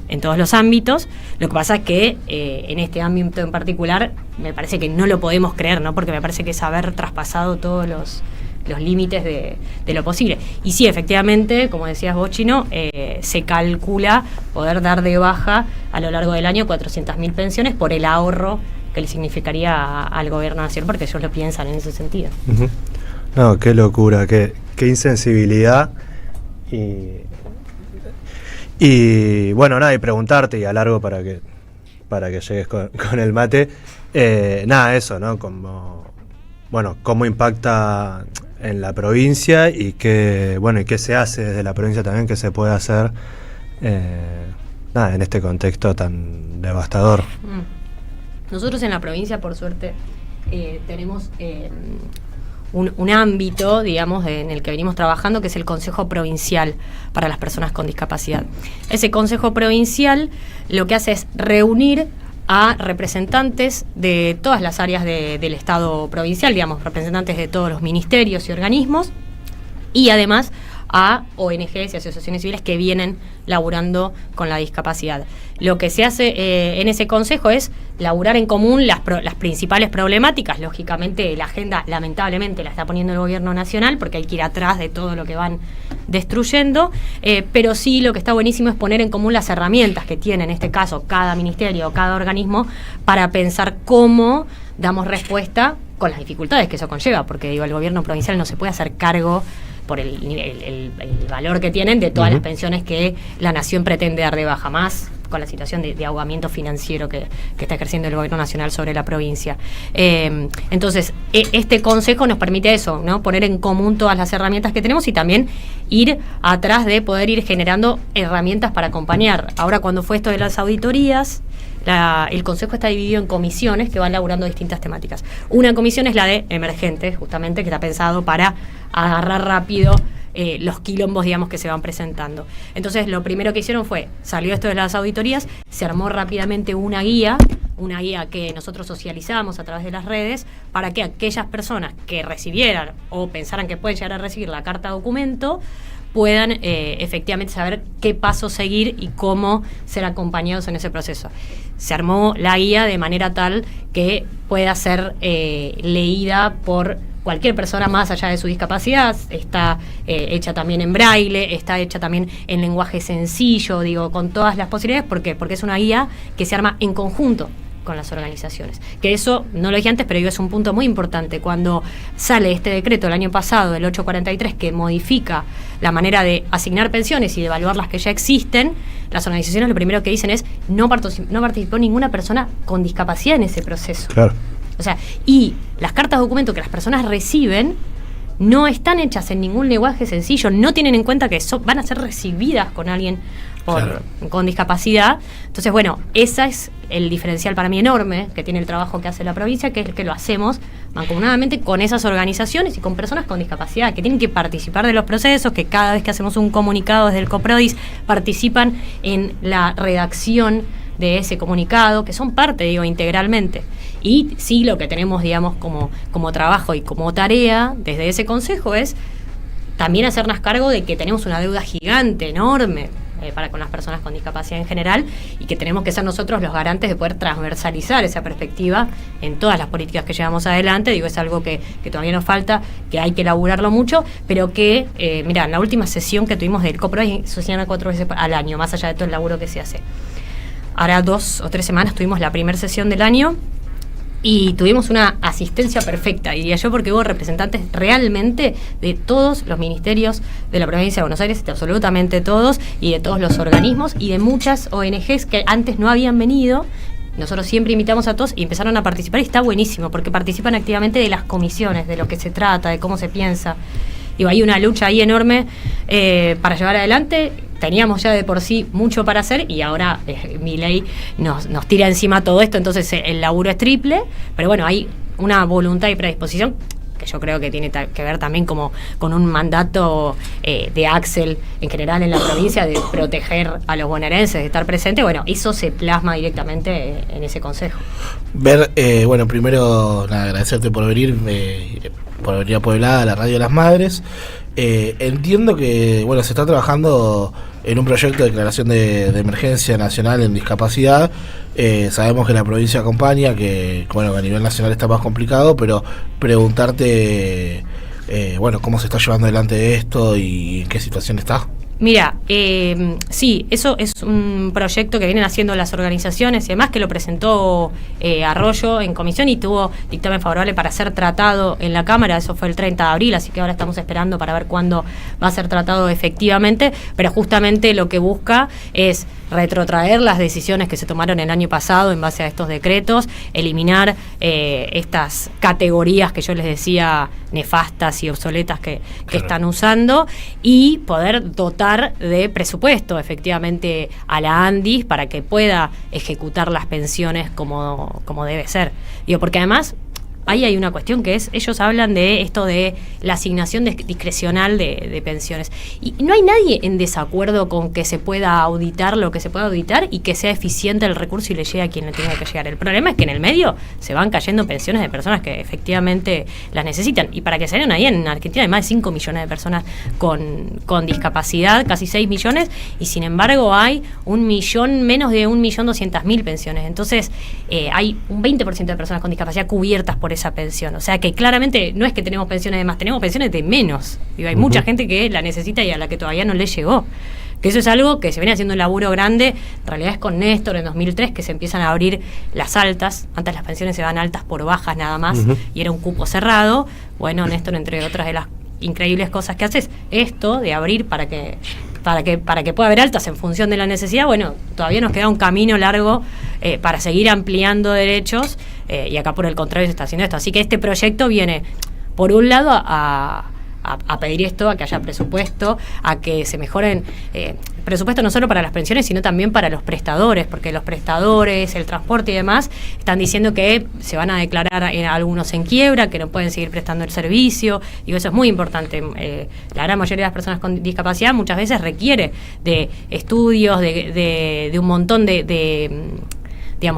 Speaker 18: en todos los ámbitos. Lo que pasa es que en este ámbito en particular me parece que no lo podemos creer, ¿no? Porque me parece que es haber traspasado todos los límites de lo posible. Y sí, efectivamente, como decías vos, Chino, se calcula poder dar de baja a lo largo del año 400.000 pensiones por el ahorro que le significaría al gobierno nacional, porque ellos lo piensan en ese sentido.
Speaker 3: No, qué locura, qué insensibilidad. Y bueno, nada, y preguntarte, y alargo para que llegues con el mate, nada, eso, ¿no? Como, bueno, cómo impacta en la provincia y qué se hace desde la provincia también, qué se puede hacer nada, en este contexto tan devastador.
Speaker 18: Nosotros en la provincia, por suerte, tenemos un ámbito, digamos, en el que venimos trabajando, que es el Consejo Provincial para las Personas con Discapacidad. Ese Consejo Provincial lo que hace es reunir a representantes de todas las áreas del Estado provincial, digamos, representantes de todos los ministerios y organismos, y además a ONGs y asociaciones civiles que vienen laburando con la discapacidad. Lo que se hace en ese consejo es laburar en común las principales problemáticas. Lógicamente la agenda lamentablemente la está poniendo el gobierno nacional porque hay que ir atrás de todo lo que van destruyendo, pero sí lo que está buenísimo es poner en común las herramientas que tiene en este caso cada ministerio o cada organismo para pensar cómo damos respuesta con las dificultades que eso conlleva, porque digo, el gobierno provincial no se puede hacer cargo por el valor que tienen de todas las pensiones que la nación pretende dar de baja, más con la situación de ahogamiento financiero que está ejerciendo el gobierno nacional sobre la provincia. Entonces, este consejo nos permite eso, ¿no? Poner en común todas las herramientas que tenemos y también ir atrás de poder ir generando herramientas para acompañar. Ahora, cuando fue esto de las auditorías, el consejo está dividido en comisiones que van laburando distintas temáticas. Una comisión es la de emergentes, justamente, que está pensado para agarrar rápido los quilombos, digamos, que se van presentando. Entonces, lo primero que hicieron fue, salió esto de las auditorías, se armó rápidamente una guía que nosotros socializamos a través de las redes para que aquellas personas que recibieran o pensaran que pueden llegar a recibir la carta documento puedan efectivamente saber qué paso seguir y cómo ser acompañados en ese proceso. Se armó la guía de manera tal que pueda ser leída por cualquier persona más allá de su discapacidad. Está hecha también en braille, está hecha también en lenguaje sencillo, digo, con todas las posibilidades. ¿Por qué? Porque es una guía que se arma en conjunto con las organizaciones. Que eso, no lo dije antes, pero digo, es un punto muy importante. Cuando sale este decreto el año pasado, el 843, que modifica la manera de asignar pensiones y de evaluar las que ya existen, las organizaciones lo primero que dicen es no participó ninguna persona con discapacidad en ese proceso.
Speaker 3: Claro.
Speaker 18: O sea, y las cartas de documento que las personas reciben no están hechas en ningún lenguaje sencillo, no tienen en cuenta que van a ser recibidas con alguien con discapacidad. Entonces, bueno, ese es el diferencial para mí enorme que tiene el trabajo que hace la provincia, que es que lo hacemos mancomunadamente con esas organizaciones y con personas con discapacidad que tienen que participar de los procesos, que cada vez que hacemos un comunicado desde el COPRODIS participan en la redacción de ese comunicado, que son parte, digo, integralmente. Y sí, lo que tenemos, digamos, como trabajo y como tarea desde ese consejo es también hacernos cargo de que tenemos una deuda gigante, enorme, para con las personas con discapacidad en general, y que tenemos que ser nosotros los garantes de poder transversalizar esa perspectiva en todas las políticas que llevamos adelante. Digo, es algo que todavía nos falta, que hay que elaborarlo mucho, pero que, mira, en la última sesión que tuvimos del COPRODIS se hacían 4 veces al año, más allá de todo el laburo que se hace. Ahora 2 o 3 semanas tuvimos la primera sesión del año y tuvimos una asistencia perfecta, diría yo, porque hubo representantes realmente de todos los ministerios de la provincia de Buenos Aires, de absolutamente todos, y de todos los organismos y de muchas ONGs que antes no habían venido. Nosotros siempre invitamos a todos y empezaron a participar, y está buenísimo porque participan activamente de las comisiones, de lo que se trata, de cómo se piensa. Digo, hay una lucha ahí enorme para llevar adelante. Teníamos ya de por sí mucho para hacer y ahora Milei nos tira encima todo esto, entonces el laburo es triple, pero bueno, hay una voluntad y predisposición que yo creo que tiene que ver también como con un mandato de Axel en general en la provincia de proteger a los bonaerenses, de estar presente. Bueno, eso se plasma directamente en ese consejo.
Speaker 4: Bueno, primero agradecerte por venir a Pueblada, a la Radio de las Madres. Entiendo que se está trabajando en un proyecto de declaración de emergencia nacional en discapacidad. Sabemos que la provincia acompaña, que a nivel nacional está más complicado, pero preguntarte cómo se está llevando adelante esto y en qué situación está.
Speaker 18: Mira, sí, eso es un proyecto que vienen haciendo las organizaciones y además que lo presentó Arroyo en comisión y tuvo dictamen favorable para ser tratado en la Cámara. Eso fue el 30 de abril, así que ahora estamos esperando para ver cuándo va a ser tratado efectivamente, pero justamente lo que busca es retrotraer las decisiones que se tomaron el año pasado en base a estos decretos, eliminar estas categorías que yo les decía nefastas y obsoletas que están usando y poder dotar de presupuesto efectivamente a la ANDIS para que pueda ejecutar las pensiones como debe ser. Digo, porque además ahí hay una cuestión que es, ellos hablan de esto de la asignación discrecional de pensiones. Y no hay nadie en desacuerdo con que se pueda auditar lo que se pueda auditar y que sea eficiente el recurso y le llegue a quien le tenga que llegar. El problema es que en el medio se van cayendo pensiones de personas que efectivamente las necesitan. Y para que se vean ahí, en Argentina hay más de 5 millones de personas con discapacidad, casi 6 millones, y sin embargo hay menos de 1.200.000 pensiones. Entonces hay un 20% de personas con discapacidad cubiertas por esa pensión. O sea que claramente no es que tenemos pensiones de más, tenemos pensiones de menos. Digo, hay mucha gente que la necesita y a la que todavía no le llegó. Que eso es algo que se viene haciendo un laburo grande. En realidad es con Néstor en 2003 que se empiezan a abrir las altas. Antes las pensiones se daban altas por bajas nada más y era un cupo cerrado. Bueno, Néstor, entre otras de las increíbles cosas que hace, es esto de abrir para que pueda haber altas en función de la necesidad. Bueno, todavía nos queda un camino largo para seguir ampliando derechos y acá por el contrario se está haciendo esto. Así que este proyecto viene, por un lado, a pedir esto, a que haya presupuesto, a que se mejoren presupuesto no solo para las pensiones, sino también para los prestadores, porque los prestadores, el transporte y demás, están diciendo que se van a declarar algunos en quiebra, que no pueden seguir prestando el servicio. Digo, eso es muy importante. La gran mayoría de las personas con discapacidad muchas veces requiere de estudios, de un montón de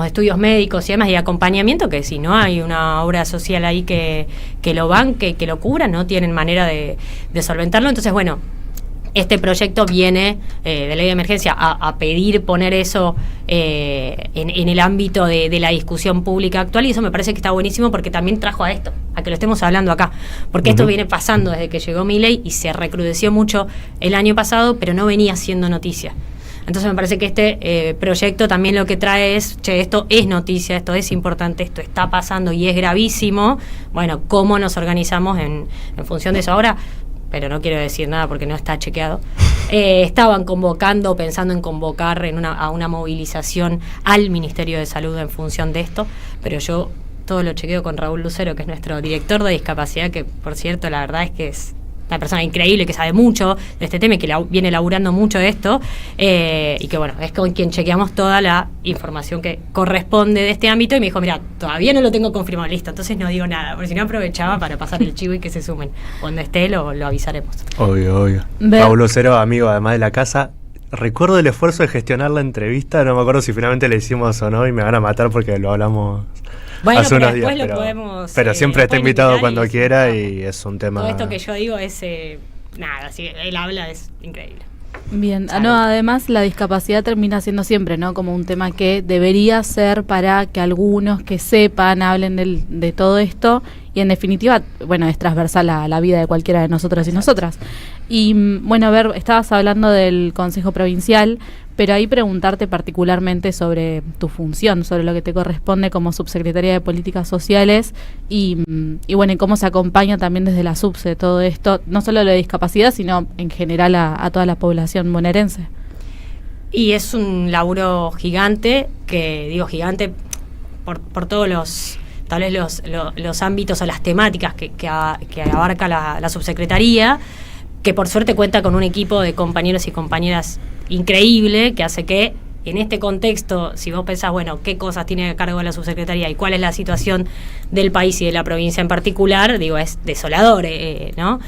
Speaker 18: estudios médicos y demás, y acompañamiento, que si no hay una obra social ahí que lo banque, que lo cubra, no tienen manera de solventarlo. Entonces, bueno, este proyecto viene de ley de emergencia a pedir poner eso en el ámbito de la discusión pública actual, y eso me parece que está buenísimo porque también trajo a esto, a que lo estemos hablando acá, porque esto viene pasando desde que llegó Milei y se recrudeció mucho el año pasado, pero no venía siendo noticia. Entonces me parece que este proyecto también lo que trae es, esto es noticia, esto es importante, esto está pasando y es gravísimo. Bueno, ¿cómo nos organizamos en función de eso? Ahora, pero no quiero decir nada porque no está chequeado, estaban pensando en convocar a una movilización al Ministerio de Salud en función de esto, pero yo todo lo chequeo con Raúl Lucero, que es nuestro director de discapacidad, que por cierto la verdad es que es una persona increíble, que sabe mucho de este tema y que viene laburando mucho de esto, y que bueno, es con quien chequeamos toda la información que corresponde de este ámbito, y me dijo, mira, todavía no lo tengo confirmado, listo, entonces no digo nada, porque si no aprovechaba para pasar el chivo y que se sumen. Cuando esté lo avisaremos.
Speaker 3: Obvio. Raúl Lucero, amigo además de la casa. Recuerdo el esfuerzo de gestionar la entrevista, no me acuerdo si finalmente la hicimos o no, y me van a matar porque lo hablamos hace unos días. Pero siempre está invitado cuando quiera, y es un tema...
Speaker 18: Todo esto que yo digo es... nada, si él habla es increíble.
Speaker 5: Bien, además la discapacidad termina siendo siempre, ¿no? Como un tema que debería ser para que algunos que sepan, hablen de todo esto, y en definitiva, bueno, es transversal a la vida de cualquiera de nosotros y nosotras. Y bueno, a ver, estabas hablando del Consejo Provincial, pero ahí preguntarte particularmente sobre tu función, sobre lo que te corresponde como subsecretaria de Políticas Sociales, y bueno, y cómo se acompaña también desde la SUBSE todo esto, no solo lo de discapacidad, sino en general a toda la población bonaerense.
Speaker 18: Y es un laburo gigante, que digo gigante por todos los... tal vez los ámbitos o las temáticas que abarca la subsecretaría, que por suerte cuenta con un equipo de compañeros y compañeras increíble, que hace que en este contexto, si vos pensás, bueno, qué cosas tiene a cargo la subsecretaría y cuál es la situación del país y de la provincia en particular, digo, es desolador, ¿no?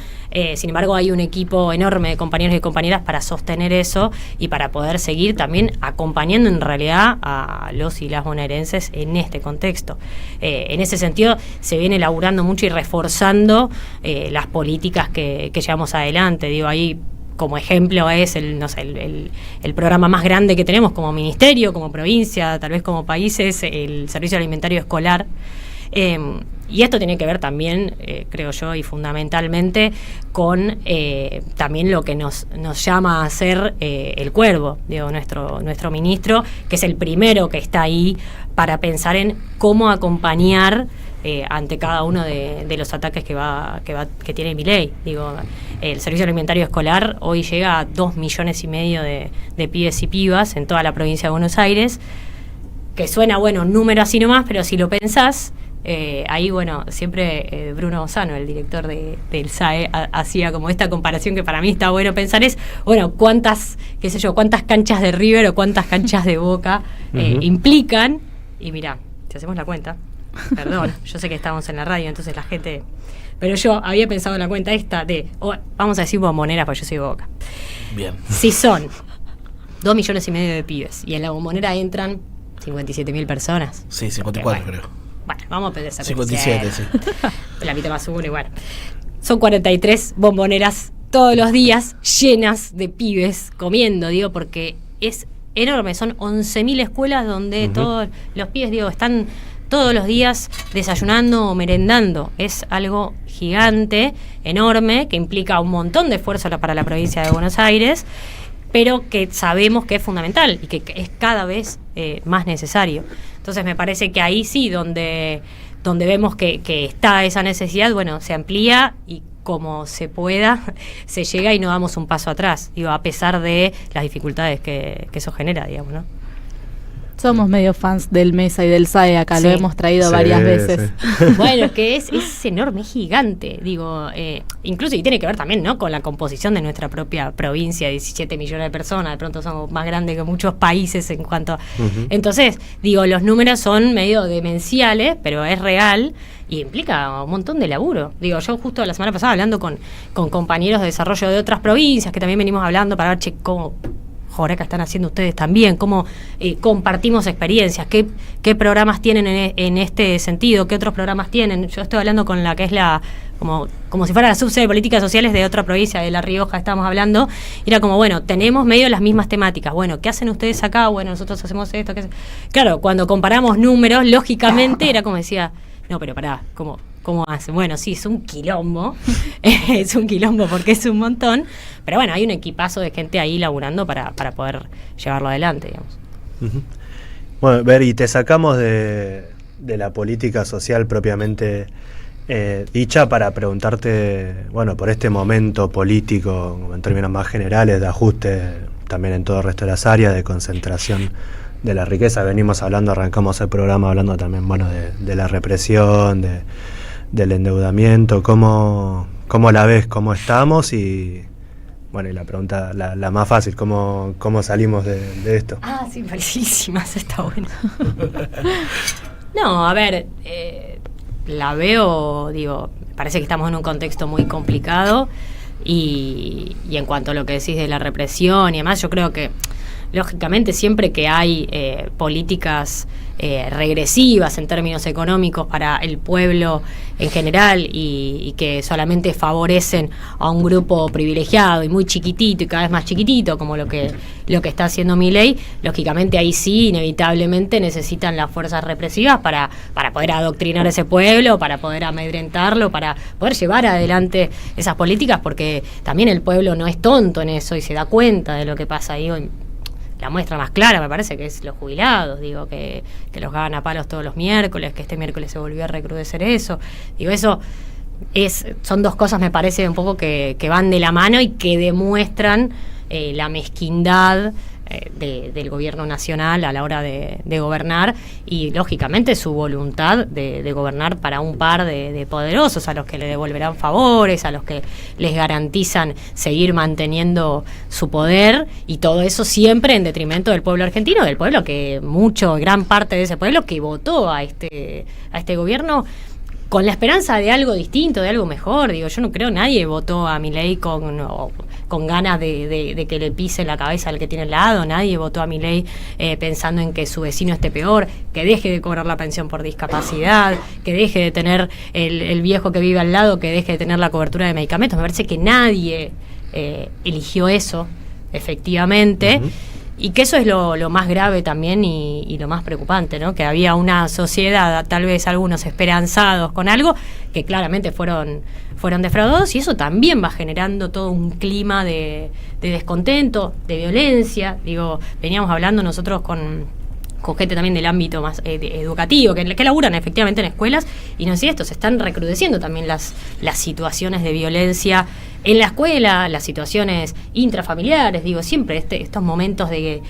Speaker 18: Sin embargo, hay un equipo enorme de compañeros y compañeras para sostener eso y para poder seguir también acompañando en realidad a los y las bonaerenses en este contexto. En ese sentido, se viene elaborando mucho y reforzando las políticas que llevamos adelante. Digo, ahí como ejemplo es el programa más grande que tenemos como ministerio, como provincia, tal vez como países, el servicio alimentario escolar. Y esto tiene que ver también, creo yo, y fundamentalmente con también lo que nos llama a hacer el Cuervo, digo, nuestro ministro, que es el primero que está ahí para pensar en cómo acompañar ante cada uno de los ataques que tiene Milei. Digo, el servicio alimentario escolar hoy llega a 2,5 millones de pibes y pibas en toda la provincia de Buenos Aires, que suena, bueno, número así nomás, pero si lo pensás, ahí, bueno, siempre Bruno Bozano, el director del SAE, hacía como esta comparación que para mí está bueno pensar, es, bueno, cuántas canchas de River o cuántas canchas de Boca implican, y mirá, si hacemos la cuenta, perdón, yo sé que estamos en la radio, entonces la gente... Pero yo había pensado en la cuenta esta vamos a decir Bombonera, porque yo soy Boca.
Speaker 4: Bien.
Speaker 18: Si son 2,5 millones de pibes y en la Bombonera entran 57.000 personas.
Speaker 4: Sí, 54 creo.
Speaker 18: Bueno, vamos a pensar
Speaker 4: 57, sí.
Speaker 18: La mitad más uno y bueno. Son 43 bomboneras todos los días llenas de pibes comiendo, digo, porque es enorme. Son 11.000 escuelas donde todos los pibes, digo, están todos los días desayunando o merendando. Es algo gigante, enorme, que implica un montón de esfuerzo para la provincia de Buenos Aires, pero que sabemos que es fundamental y que es cada vez más necesario. Entonces me parece que ahí sí, donde vemos que está esa necesidad, bueno, se amplía y como se pueda, se llega y no damos un paso atrás, digo, a pesar de las dificultades que eso genera, digamos, ¿no?
Speaker 5: Somos medio fans del MESA y del SAE acá, lo hemos traído varias veces.
Speaker 18: Sí. Bueno, que es enorme, es gigante, digo, incluso, y tiene que ver también, ¿no?, con la composición de nuestra propia provincia, 17 millones de personas, de pronto somos más grandes que muchos países en cuanto a... Entonces, digo, los números son medio demenciales, pero es real y implica un montón de laburo. Digo, yo justo la semana pasada hablando con compañeros de desarrollo de otras provincias, que también venimos hablando para ver, che, cómo... Joreca están haciendo ustedes también, cómo compartimos experiencias, qué programas tienen en este sentido, qué otros programas tienen. Yo estoy hablando con la que es como si fuera la subsede de políticas sociales de otra provincia, de La Rioja, estamos hablando, y era como, bueno, tenemos medio las mismas temáticas, bueno, ¿qué hacen ustedes acá? Bueno, nosotros hacemos esto, claro, cuando comparamos números, lógicamente era como decía, no, pero pará, ¿cómo hacen? Bueno, sí, es un quilombo, es un quilombo porque es un montón, pero bueno, hay un equipazo de gente ahí laburando para poder llevarlo adelante, digamos.
Speaker 3: Bueno, Ver, y te sacamos de la política social propiamente dicha para preguntarte, bueno, por este momento político, en términos más generales, de ajuste también en todo el resto de las áreas, de concentración la riqueza. Venimos hablando, arrancamos el programa hablando también, bueno, de la represión, del endeudamiento, cómo la ves, cómo estamos y, bueno, y la pregunta, la más fácil, cómo salimos de esto.
Speaker 18: Ah, sí, facilísimas, está bueno. No, a ver, la veo, digo, parece que estamos en un contexto muy complicado y en cuanto a lo que decís de la represión y demás, yo creo que lógicamente siempre que hay políticas regresivas en términos económicos para el pueblo en general y que solamente favorecen a un grupo privilegiado y muy chiquitito y cada vez más chiquitito como lo que está haciendo Milei, lógicamente ahí sí inevitablemente necesitan las fuerzas represivas para poder adoctrinar a ese pueblo, para poder amedrentarlo, para poder llevar adelante esas políticas, porque también el pueblo no es tonto en eso y se da cuenta de lo que pasa ahí. La muestra más clara me parece que es los jubilados, digo, que los cagan a palos todos los miércoles, que este miércoles se volvió a recrudecer eso. Digo, eso son dos cosas, me parece, un poco que van de la mano y que demuestran la mezquindad del gobierno nacional a la hora de gobernar y lógicamente su voluntad de gobernar para un par de poderosos a los que le devolverán favores, a los que les garantizan seguir manteniendo su poder, y todo eso siempre en detrimento del pueblo argentino, del pueblo que gran parte de ese pueblo que votó a este gobierno con la esperanza de algo distinto, de algo mejor. Digo, yo no creo nadie votó a Milei con ganas de que le pise la cabeza al que tiene al lado. Nadie votó a Milei pensando en que su vecino esté peor, que deje de cobrar la pensión por discapacidad, que deje de tener el viejo que vive al lado, que deje de tener la cobertura de medicamentos. Me parece que nadie eligió eso, efectivamente. Uh-huh. Y que eso es lo más grave también y lo más preocupante, ¿no? Que había una sociedad, tal vez algunos esperanzados con algo, que claramente fueron defraudados, y eso también va generando todo un clima de descontento, de violencia. Digo, veníamos hablando nosotros con gente también del ámbito más educativo, que laburan efectivamente en escuelas, y no sé, esto se están recrudeciendo también las situaciones de violencia en la escuela, las situaciones intrafamiliares, digo, siempre estos momentos de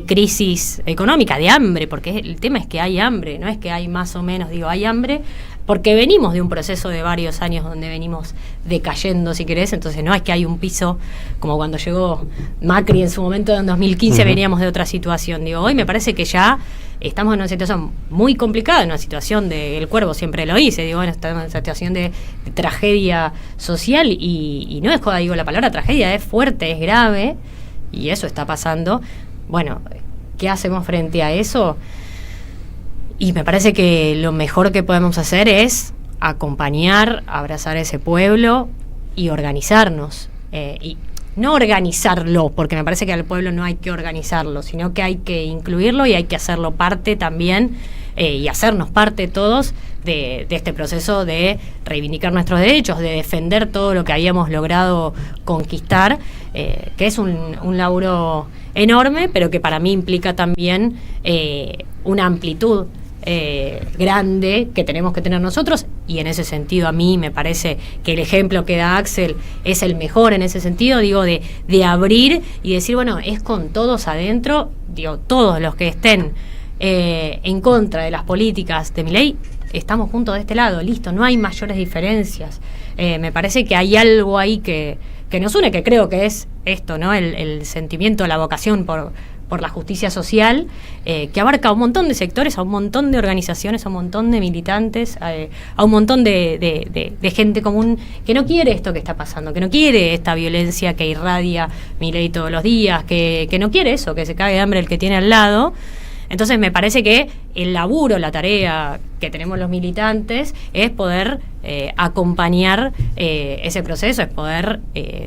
Speaker 18: crisis económica, de hambre, porque el tema es que hay hambre, no es que hay más o menos, digo, hay hambre, porque venimos de un proceso de varios años donde venimos decayendo, si querés, entonces no es que hay un piso, como cuando llegó Macri en su momento en 2015, uh-huh. Veníamos de otra situación, digo, hoy me parece que ya estamos en una situación muy complicada, en una situación el Cuervo siempre lo dice, digo, bueno, estamos en una situación de tragedia social y no es joda, digo, la palabra tragedia es fuerte, es grave, y eso está pasando. Bueno, ¿qué hacemos frente a eso? Y me parece que lo mejor que podemos hacer es acompañar, abrazar a ese pueblo y organizarnos. Y no organizarlo, porque me parece que al pueblo no hay que organizarlo, sino que hay que incluirlo y hay que hacerlo parte también, y hacernos parte todos de este proceso de reivindicar nuestros derechos, de defender todo lo que habíamos logrado conquistar, que es un laburo enorme, pero que para mí implica también una amplitud grande que tenemos que tener nosotros, y en ese sentido a mí me parece que el ejemplo que da Axel es el mejor en ese sentido, digo, de abrir y decir, bueno, es con todos adentro, digo, todos los que estén en contra de las políticas de Milei, estamos juntos de este lado, listo, no hay mayores diferencias. Me parece que hay algo ahí que nos une, que creo que es esto, ¿no? El sentimiento, la vocación por la justicia social, que abarca a un montón de sectores, a un montón de organizaciones, a un montón de militantes, a un montón de gente común que no quiere esto que está pasando, que no quiere esta violencia que irradia Milei todos los días, que no quiere eso, que se cague de hambre el que tiene al lado. Entonces me parece que el laburo, la tarea que tenemos los militantes es poder acompañar ese proceso, es poder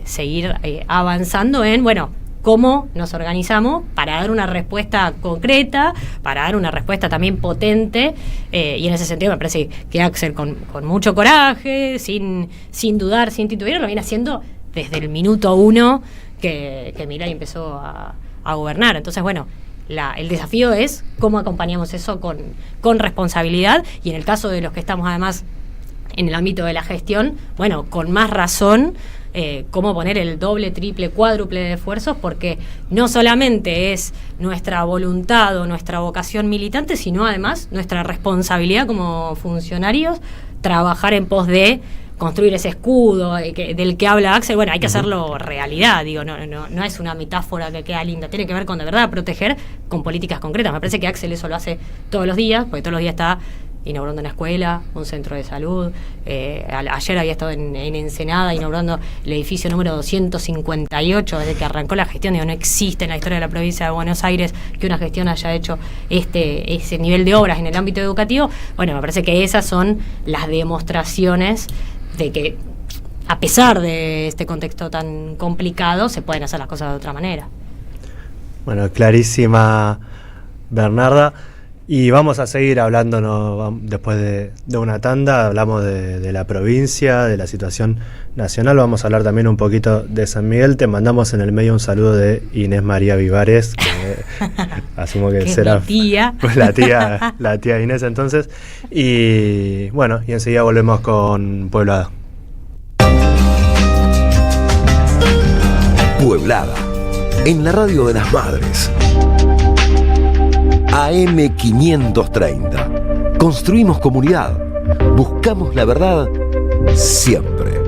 Speaker 18: seguir avanzando en, bueno, cómo nos organizamos para dar una respuesta concreta, para dar una respuesta también potente, y en ese sentido me parece que Axel con mucho coraje, sin dudar, sin titubear, lo viene haciendo desde el minuto 1 que Milei empezó a gobernar. Entonces, bueno, el desafío es cómo acompañamos eso con responsabilidad, y en el caso de los que estamos además en el ámbito de la gestión, bueno, con más razón, cómo poner el doble, triple, cuádruple de esfuerzos, porque no solamente es nuestra voluntad o nuestra vocación militante, sino además nuestra responsabilidad como funcionarios trabajar en pos de construir ese escudo del que habla Axel. Bueno, hay que hacerlo realidad, digo, no es una metáfora que queda linda, tiene que ver con de verdad proteger con políticas concretas. Me parece que Axel eso lo hace todos los días, porque todos los días está inaugurando una escuela, un centro de salud. Ayer había estado en Ensenada inaugurando el edificio número 258 desde que arrancó la gestión. Digo, no existe en la historia de la provincia de Buenos Aires que una gestión haya hecho ese nivel de obras en el ámbito educativo. Bueno, me parece que esas son las demostraciones de que, a pesar de este contexto tan complicado, se pueden hacer las cosas de otra manera.
Speaker 3: Bueno, clarísima, Bernarda. Y vamos a seguir hablando después de una tanda. Hablamos de la provincia, de la situación nacional. Vamos a hablar también un poquito de San Miguel. Te mandamos en el medio un saludo de Inés María Vivares, que asumo que será
Speaker 18: mi tía.
Speaker 3: Pues la tía Inés entonces. Y bueno, y enseguida volvemos con Pueblada.
Speaker 2: Pueblada, en la radio de las madres. AM530. Construimos comunidad. Buscamos la verdad siempre.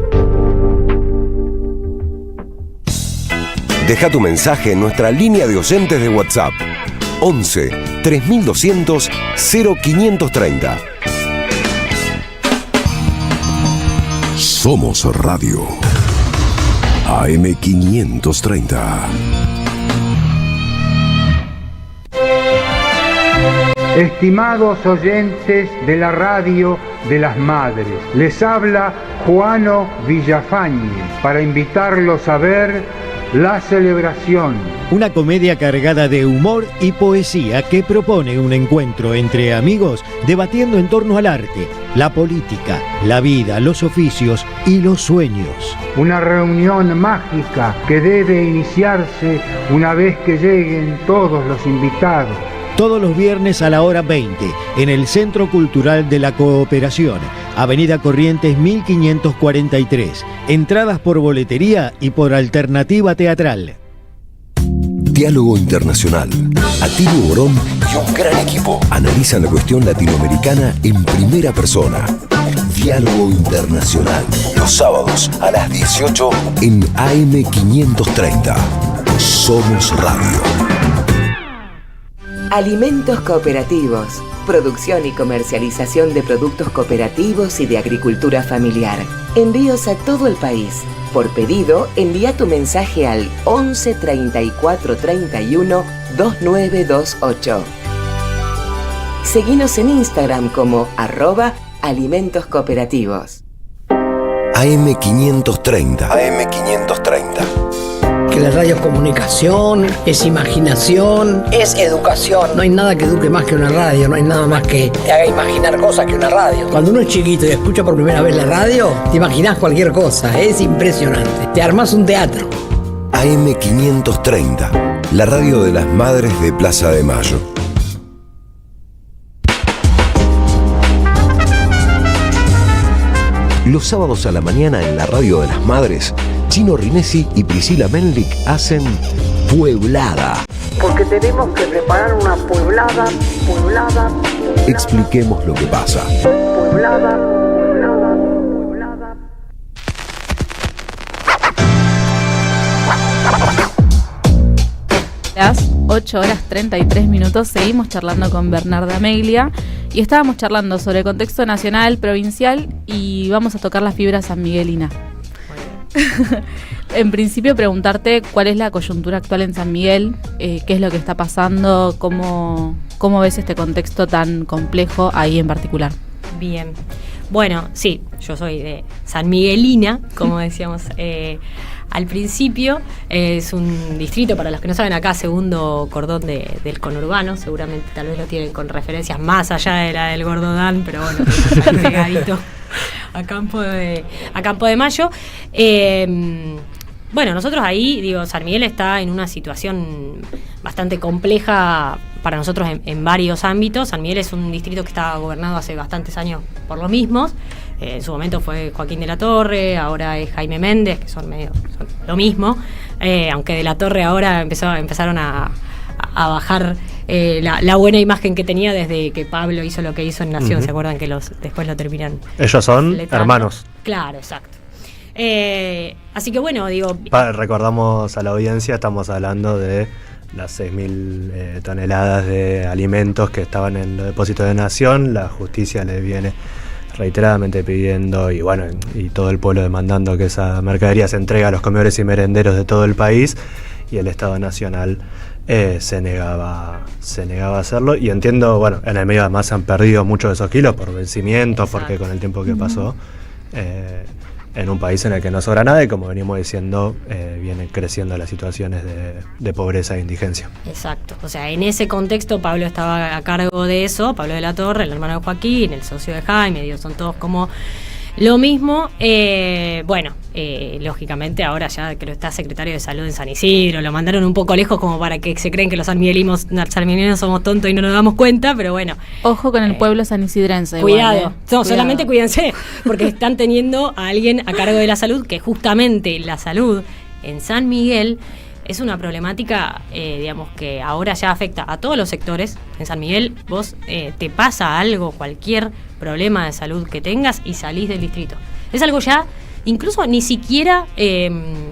Speaker 2: Deja tu mensaje en nuestra línea de oyentes de WhatsApp. 11 3200 0530. Somos Radio. AM530.
Speaker 19: Estimados oyentes de la radio de las madres, les habla Juano Villafañe para invitarlos a ver La Celebración.
Speaker 13: Una comedia cargada de humor y poesía que propone un encuentro entre amigos debatiendo en torno al arte, la política, la vida, los oficios y los sueños.
Speaker 19: Una reunión mágica que debe iniciarse una vez que lleguen todos los invitados.
Speaker 13: Todos los viernes a la hora 20, en el Centro Cultural de la Cooperación, Avenida Corrientes 1543. Entradas por boletería y por alternativa teatral.
Speaker 2: Diálogo Internacional. Atilio Borón y un gran equipo analizan la cuestión latinoamericana en primera persona. Diálogo Internacional. Los sábados a las 18 en AM530. Somos Radio.
Speaker 16: Alimentos cooperativos. Producción y comercialización de productos cooperativos y de agricultura familiar. Envíos a todo el país. Por pedido, envía tu mensaje al 11 34 31 2928. Seguinos en Instagram como @alimentos cooperativos.
Speaker 2: AM530. AM530.
Speaker 20: Que la radio es comunicación, es imaginación, es educación. No hay nada que eduque más que una radio, no hay nada más que te haga imaginar cosas que una radio. Cuando uno es chiquito y escucha por primera vez la radio, te imaginas cualquier cosa, es impresionante. Te armás un teatro.
Speaker 2: AM530, la radio de las madres de Plaza de Mayo. Los sábados a la mañana en la radio de las madres, Chino Rinesi y Priscila Menlik hacen Pueblada.
Speaker 1: Porque tenemos que preparar una pueblada.
Speaker 2: Expliquemos lo que pasa.
Speaker 1: Pueblada.
Speaker 5: Las 8 horas 33 minutos seguimos charlando con Bernarda Meglia y estábamos charlando sobre el contexto nacional, provincial y vamos a tocar la fibra sanmiguelina. En principio preguntarte cuál es la coyuntura actual en San Miguel, qué es lo que está pasando, cómo ves este contexto tan complejo ahí en particular.
Speaker 18: Bien, bueno, sí, yo soy de San Miguelina, como decíamos al principio. Es un distrito, para los que no saben, acá segundo cordón del conurbano, seguramente tal vez lo tienen con referencias más allá de la del Gordodán, pero bueno, está pegadito a Campo de Mayo. Bueno, nosotros ahí, digo, San Miguel está en una situación bastante compleja para nosotros en varios ámbitos. San Miguel es un distrito que está gobernado hace bastantes años por los mismos, En su momento fue Joaquín de la Torre, ahora es Jaime Méndez, que son lo mismo, aunque de la Torre ahora empezaron a bajar la buena imagen que tenía desde que Pablo hizo lo que hizo en Nación. ¿Se acuerdan que después lo terminan?
Speaker 3: Ellos son
Speaker 18: letando.
Speaker 3: hermanos.
Speaker 18: Claro, exacto. Así que bueno, digo...
Speaker 3: Recordamos a la audiencia, estamos hablando de las 6.000 toneladas de alimentos que estaban en los depósitos de Nación. La justicia le viene reiteradamente pidiendo, y bueno, y todo el pueblo demandando que esa mercadería se entregue a los comedores y merenderos de todo el país, y el Estado Nacional se negaba a hacerlo. Y entiendo, bueno, en el medio además se han perdido muchos de esos kilos por vencimientos, porque con el tiempo que pasó, en un país en el que no sobra nada, y como venimos diciendo, vienen creciendo las situaciones de pobreza e indigencia.
Speaker 18: Exacto, o sea, en ese contexto Pablo estaba a cargo de eso, Pablo de la Torre, el hermano de Joaquín, el socio de Jaime, digo, son todos como lo mismo. Lógicamente ahora ya que lo está secretario de Salud en San Isidro, lo mandaron un poco lejos como para que se creen que los sanmiguelinos somos tontos y no nos damos cuenta, pero bueno.
Speaker 5: Ojo con el pueblo sanisidrense.
Speaker 18: Cuidado,
Speaker 5: igual,
Speaker 18: no, solamente cuídense, porque están teniendo a alguien a cargo de la salud, que justamente la salud en San Miguel es una problemática, digamos, que ahora ya afecta a todos los sectores. En San Miguel vos te pasa algo, cualquier problema de salud que tengas y salís del distrito. Es algo ya incluso ni siquiera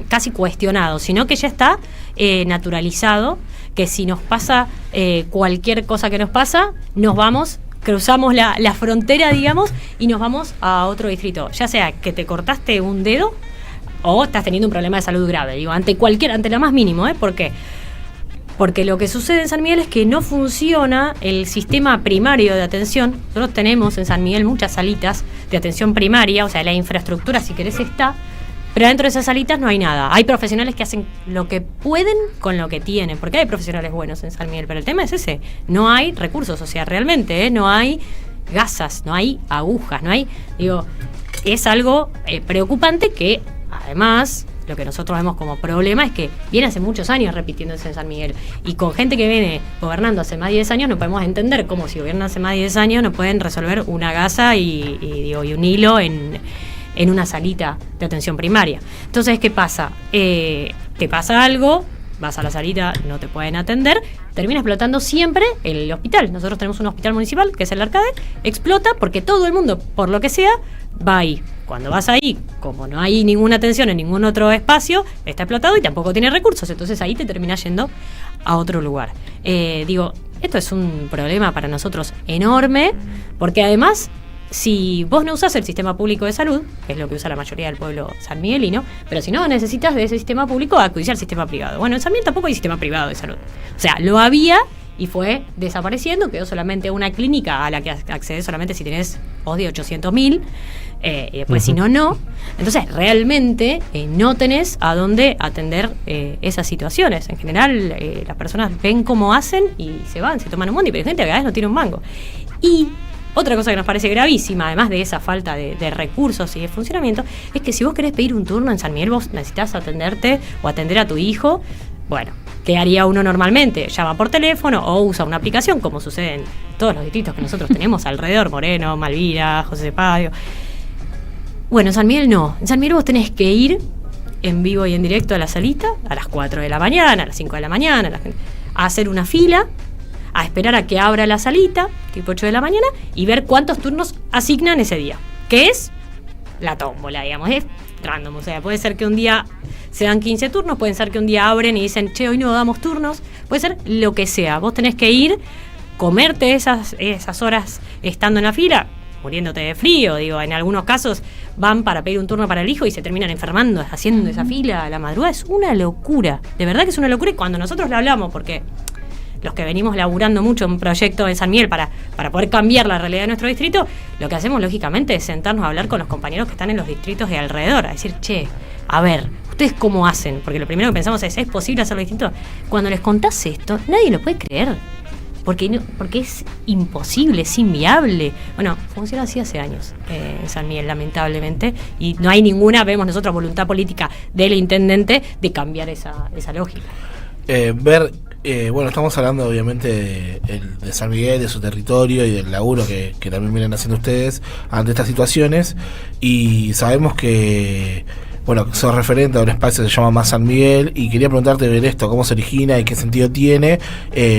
Speaker 18: casi cuestionado, sino que ya está naturalizado, que si nos pasa cualquier cosa que nos pasa, nos vamos, cruzamos la frontera, digamos, y nos vamos a otro distrito. Ya sea que te cortaste un dedo o estás teniendo un problema de salud grave, digo, ante lo más mínimo, ¿por qué? Porque lo que sucede en San Miguel es que no funciona el sistema primario de atención. Nosotros tenemos en San Miguel muchas salitas de atención primaria, o sea, la infraestructura, si querés, está, pero dentro de esas salitas no hay nada. Hay profesionales que hacen lo que pueden con lo que tienen, porque hay profesionales buenos en San Miguel, pero el tema es ese, no hay recursos, o sea, realmente, no hay gasas, no hay agujas, no hay, digo, es algo preocupante que, además, lo que nosotros vemos como problema es que viene hace muchos años repitiéndose en San Miguel, y con gente que viene gobernando hace más de 10 años no podemos entender cómo, si gobiernan hace más de 10 años, no pueden resolver una gasa y un hilo en una salita de atención primaria. Entonces, ¿qué pasa? Te pasa algo, vas a la salita, no te pueden atender, termina explotando siempre el hospital. Nosotros tenemos un hospital municipal, que es el Arcade, explota porque todo el mundo, por lo que sea, va ahí. Cuando vas ahí, como no hay ninguna atención en ningún otro espacio, está explotado y tampoco tiene recursos, entonces ahí te terminas yendo a otro lugar. Esto es un problema para nosotros enorme, porque además, si vos no usás el sistema público de salud, que es lo que usa la mayoría del pueblo sanmiguelino, pero si no necesitas de ese sistema público, acudís al sistema privado. Bueno, en San Miguel tampoco hay sistema privado de salud. O sea, lo había y fue desapareciendo, quedó solamente una clínica a la que accedes solamente si tenés OSDI 800.000, y después si no. Entonces, realmente no tenés a dónde atender esas situaciones. En general, las personas ven cómo hacen y se van, se toman un bondi, pero hay gente que a veces no tiene un mango. Y otra cosa que nos parece gravísima, además de esa falta de recursos y de funcionamiento, es que si vos querés pedir un turno en San Miguel, vos necesitas atenderte o atender a tu hijo. Bueno, ¿qué haría uno normalmente? Llama por teléfono o usa una aplicación, como sucede en todos los distritos que nosotros tenemos alrededor, Moreno, Malvira, José Padio. Bueno, en San Miguel no. En San Miguel vos tenés que ir en vivo y en directo a la salita, a las 4 de la mañana, a las 5 de la mañana, a hacer una fila, a esperar a que abra la salita, tipo 8 de la mañana, y ver cuántos turnos asignan ese día. Que es la tómbola, digamos, es random. O sea, puede ser que un día se dan 15 turnos, puede ser que un día abren y dicen, che, hoy no damos turnos, puede ser lo que sea. Vos tenés que ir, comerte esas horas estando en la fila, muriéndote de frío, digo, en algunos casos van para pedir un turno para el hijo y se terminan enfermando haciendo esa fila a la madrugada. Es una locura, de verdad que es una locura. Y cuando nosotros le hablamos, porque los que venimos laburando mucho en un proyecto en San Miguel para poder cambiar la realidad de nuestro distrito, lo que hacemos lógicamente es sentarnos a hablar con los compañeros que están en los distritos de alrededor, a decir, che, a ver, ¿ustedes cómo hacen? Porque lo primero que pensamos ¿es posible hacerlo distinto? Cuando les contás esto, nadie lo puede creer. Porque es imposible, es inviable. Bueno, funciona así hace años en San Miguel, lamentablemente, y no hay ninguna, vemos nosotros, voluntad política del intendente de cambiar esa lógica.
Speaker 4: Bueno, estamos hablando obviamente de San Miguel, de su territorio y del laburo que también vienen haciendo ustedes ante estas situaciones, y sabemos que, bueno, sos referente a un espacio que se llama Más San Miguel, y quería preguntarte ver esto, cómo se origina y qué sentido tiene,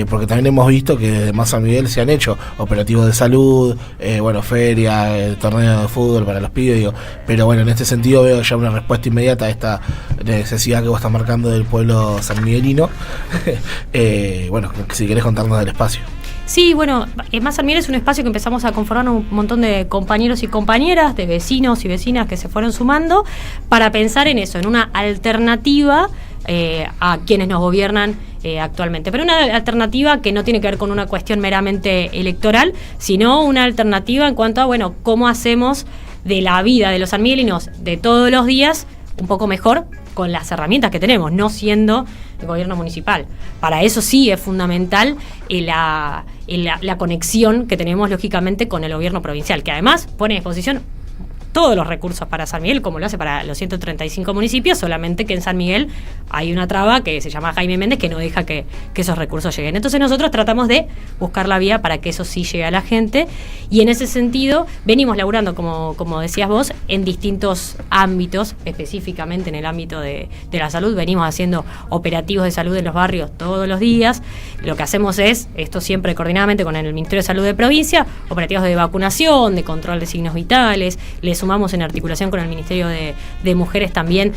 Speaker 4: porque también hemos visto que desde Más San Miguel se han hecho operativos de salud, bueno, feria, torneo de fútbol para los pibes, digo, pero bueno, en este sentido veo ya una respuesta inmediata a esta necesidad que vos estás marcando del pueblo sanmiguelino. Bueno, si querés contarnos del espacio.
Speaker 18: Sí, bueno, Más San Miguel es un espacio que empezamos a conformar un montón de compañeros y compañeras, de vecinos y vecinas que se fueron sumando para pensar en eso, en una alternativa a quienes nos gobiernan actualmente. Pero una alternativa que no tiene que ver con una cuestión meramente electoral, sino una alternativa en cuanto a, bueno, cómo hacemos de la vida de los sanmiguelinos de todos los días un poco mejor con las herramientas que tenemos, no siendo el gobierno municipal. Para eso sí es fundamental la conexión que tenemos, lógicamente, con el gobierno provincial, que además pone a disposición todos los recursos para San Miguel, como lo hace para los 135 municipios, solamente que en San Miguel hay una traba que se llama Jaime Méndez, que no deja que esos recursos lleguen. Entonces nosotros tratamos de buscar la vía para que eso sí llegue a la gente, y en ese sentido venimos laburando, como decías vos, en distintos ámbitos, específicamente en el ámbito de la salud. Venimos haciendo operativos de salud en los barrios todos los días. Lo que hacemos es, esto siempre coordinadamente con el Ministerio de Salud de Provincia, operativos de vacunación, de control de signos vitales. Les sumamos en articulación con el Ministerio de Mujeres también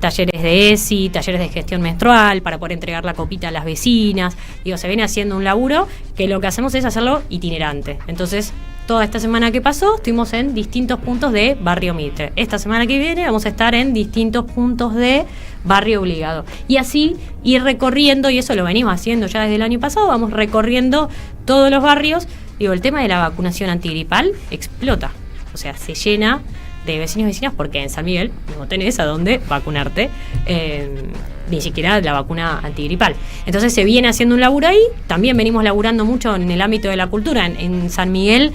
Speaker 18: talleres de ESI, talleres de gestión menstrual para poder entregar la copita a las vecinas. Digo, se viene haciendo un laburo que lo que hacemos es hacerlo itinerante. Entonces, toda esta semana que pasó estuvimos en distintos puntos de Barrio Mitre. Esta semana que viene vamos a estar en distintos puntos de Barrio Obligado. Y así ir recorriendo, y eso lo venimos haciendo ya desde el año pasado, vamos recorriendo todos los barrios. Digo, el tema de la vacunación antigripal explota. O sea, se llena de vecinos y vecinas porque en San Miguel no tenés a dónde vacunarte, ni siquiera la vacuna antigripal. Entonces se viene haciendo un laburo ahí. También venimos laburando mucho en el ámbito de la cultura. En San Miguel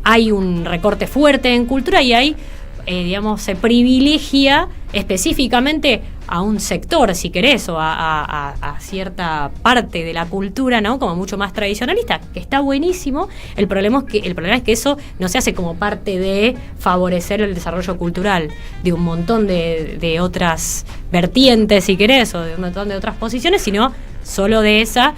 Speaker 18: hay un recorte fuerte en cultura y hay, digamos, se privilegia específicamente a un sector, si querés, o a cierta parte de la cultura, ¿no? Como mucho más tradicionalista, que está buenísimo. El problema es que eso no se hace como parte de favorecer el desarrollo cultural de un montón de otras vertientes, si querés, o de un montón de otras posiciones, sino solo de esa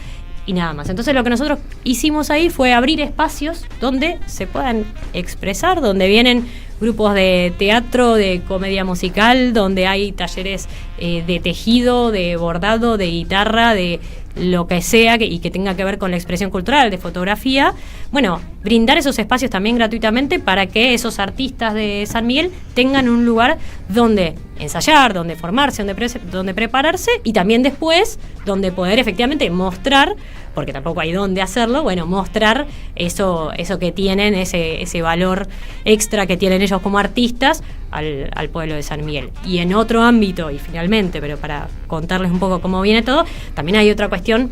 Speaker 18: y nada más. Entonces lo que nosotros hicimos ahí fue abrir espacios donde se puedan expresar, donde vienen grupos de teatro, de comedia musical, donde hay talleres de tejido, de bordado, de guitarra, de lo que sea y que tenga que ver con la expresión cultural, de fotografía. Bueno, brindar esos espacios también gratuitamente para que esos artistas de San Miguel tengan un lugar donde ensayar, donde formarse, donde prepararse, y también después donde poder efectivamente mostrar, porque tampoco hay dónde hacerlo, bueno, mostrar eso que tienen, ese valor extra que tienen ellos como artistas al pueblo de San Miguel. Y en otro ámbito, y finalmente, pero para contarles un poco cómo viene todo, también hay otra cuestión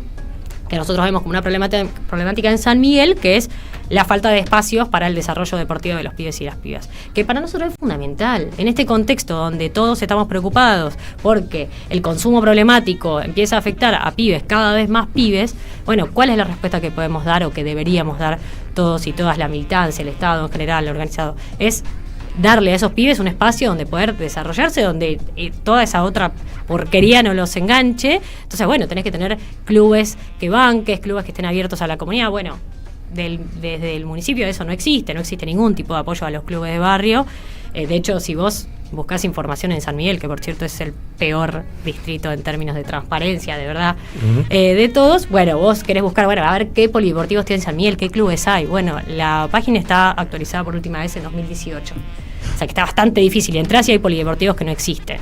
Speaker 18: que nosotros vemos como una problemática en San Miguel, que es la falta de espacios para el desarrollo deportivo de los pibes y las pibas, que para nosotros es fundamental. En este contexto donde todos estamos preocupados porque el consumo problemático empieza a afectar a pibes, cada vez más pibes, bueno, ¿cuál es la respuesta que podemos dar o que deberíamos dar todos y todas, la militancia, el Estado en general, organizado? Es darle a esos pibes un espacio donde poder desarrollarse, donde toda esa otra porquería no los enganche. Entonces, bueno, tenés que tener clubes que banques, clubes que estén abiertos a la comunidad. Bueno, desde el municipio eso no existe ningún tipo de apoyo a los clubes de barrio. De hecho, si vos buscás información en San Miguel, que por cierto es el peor distrito en términos de transparencia, de verdad, de todos, bueno, vos querés buscar, bueno, a ver qué polideportivos tiene San Miguel, qué clubes hay. Bueno, la página está actualizada por última vez en 2018. O sea que está bastante difícil. Entrás y hay polideportivos que no existen.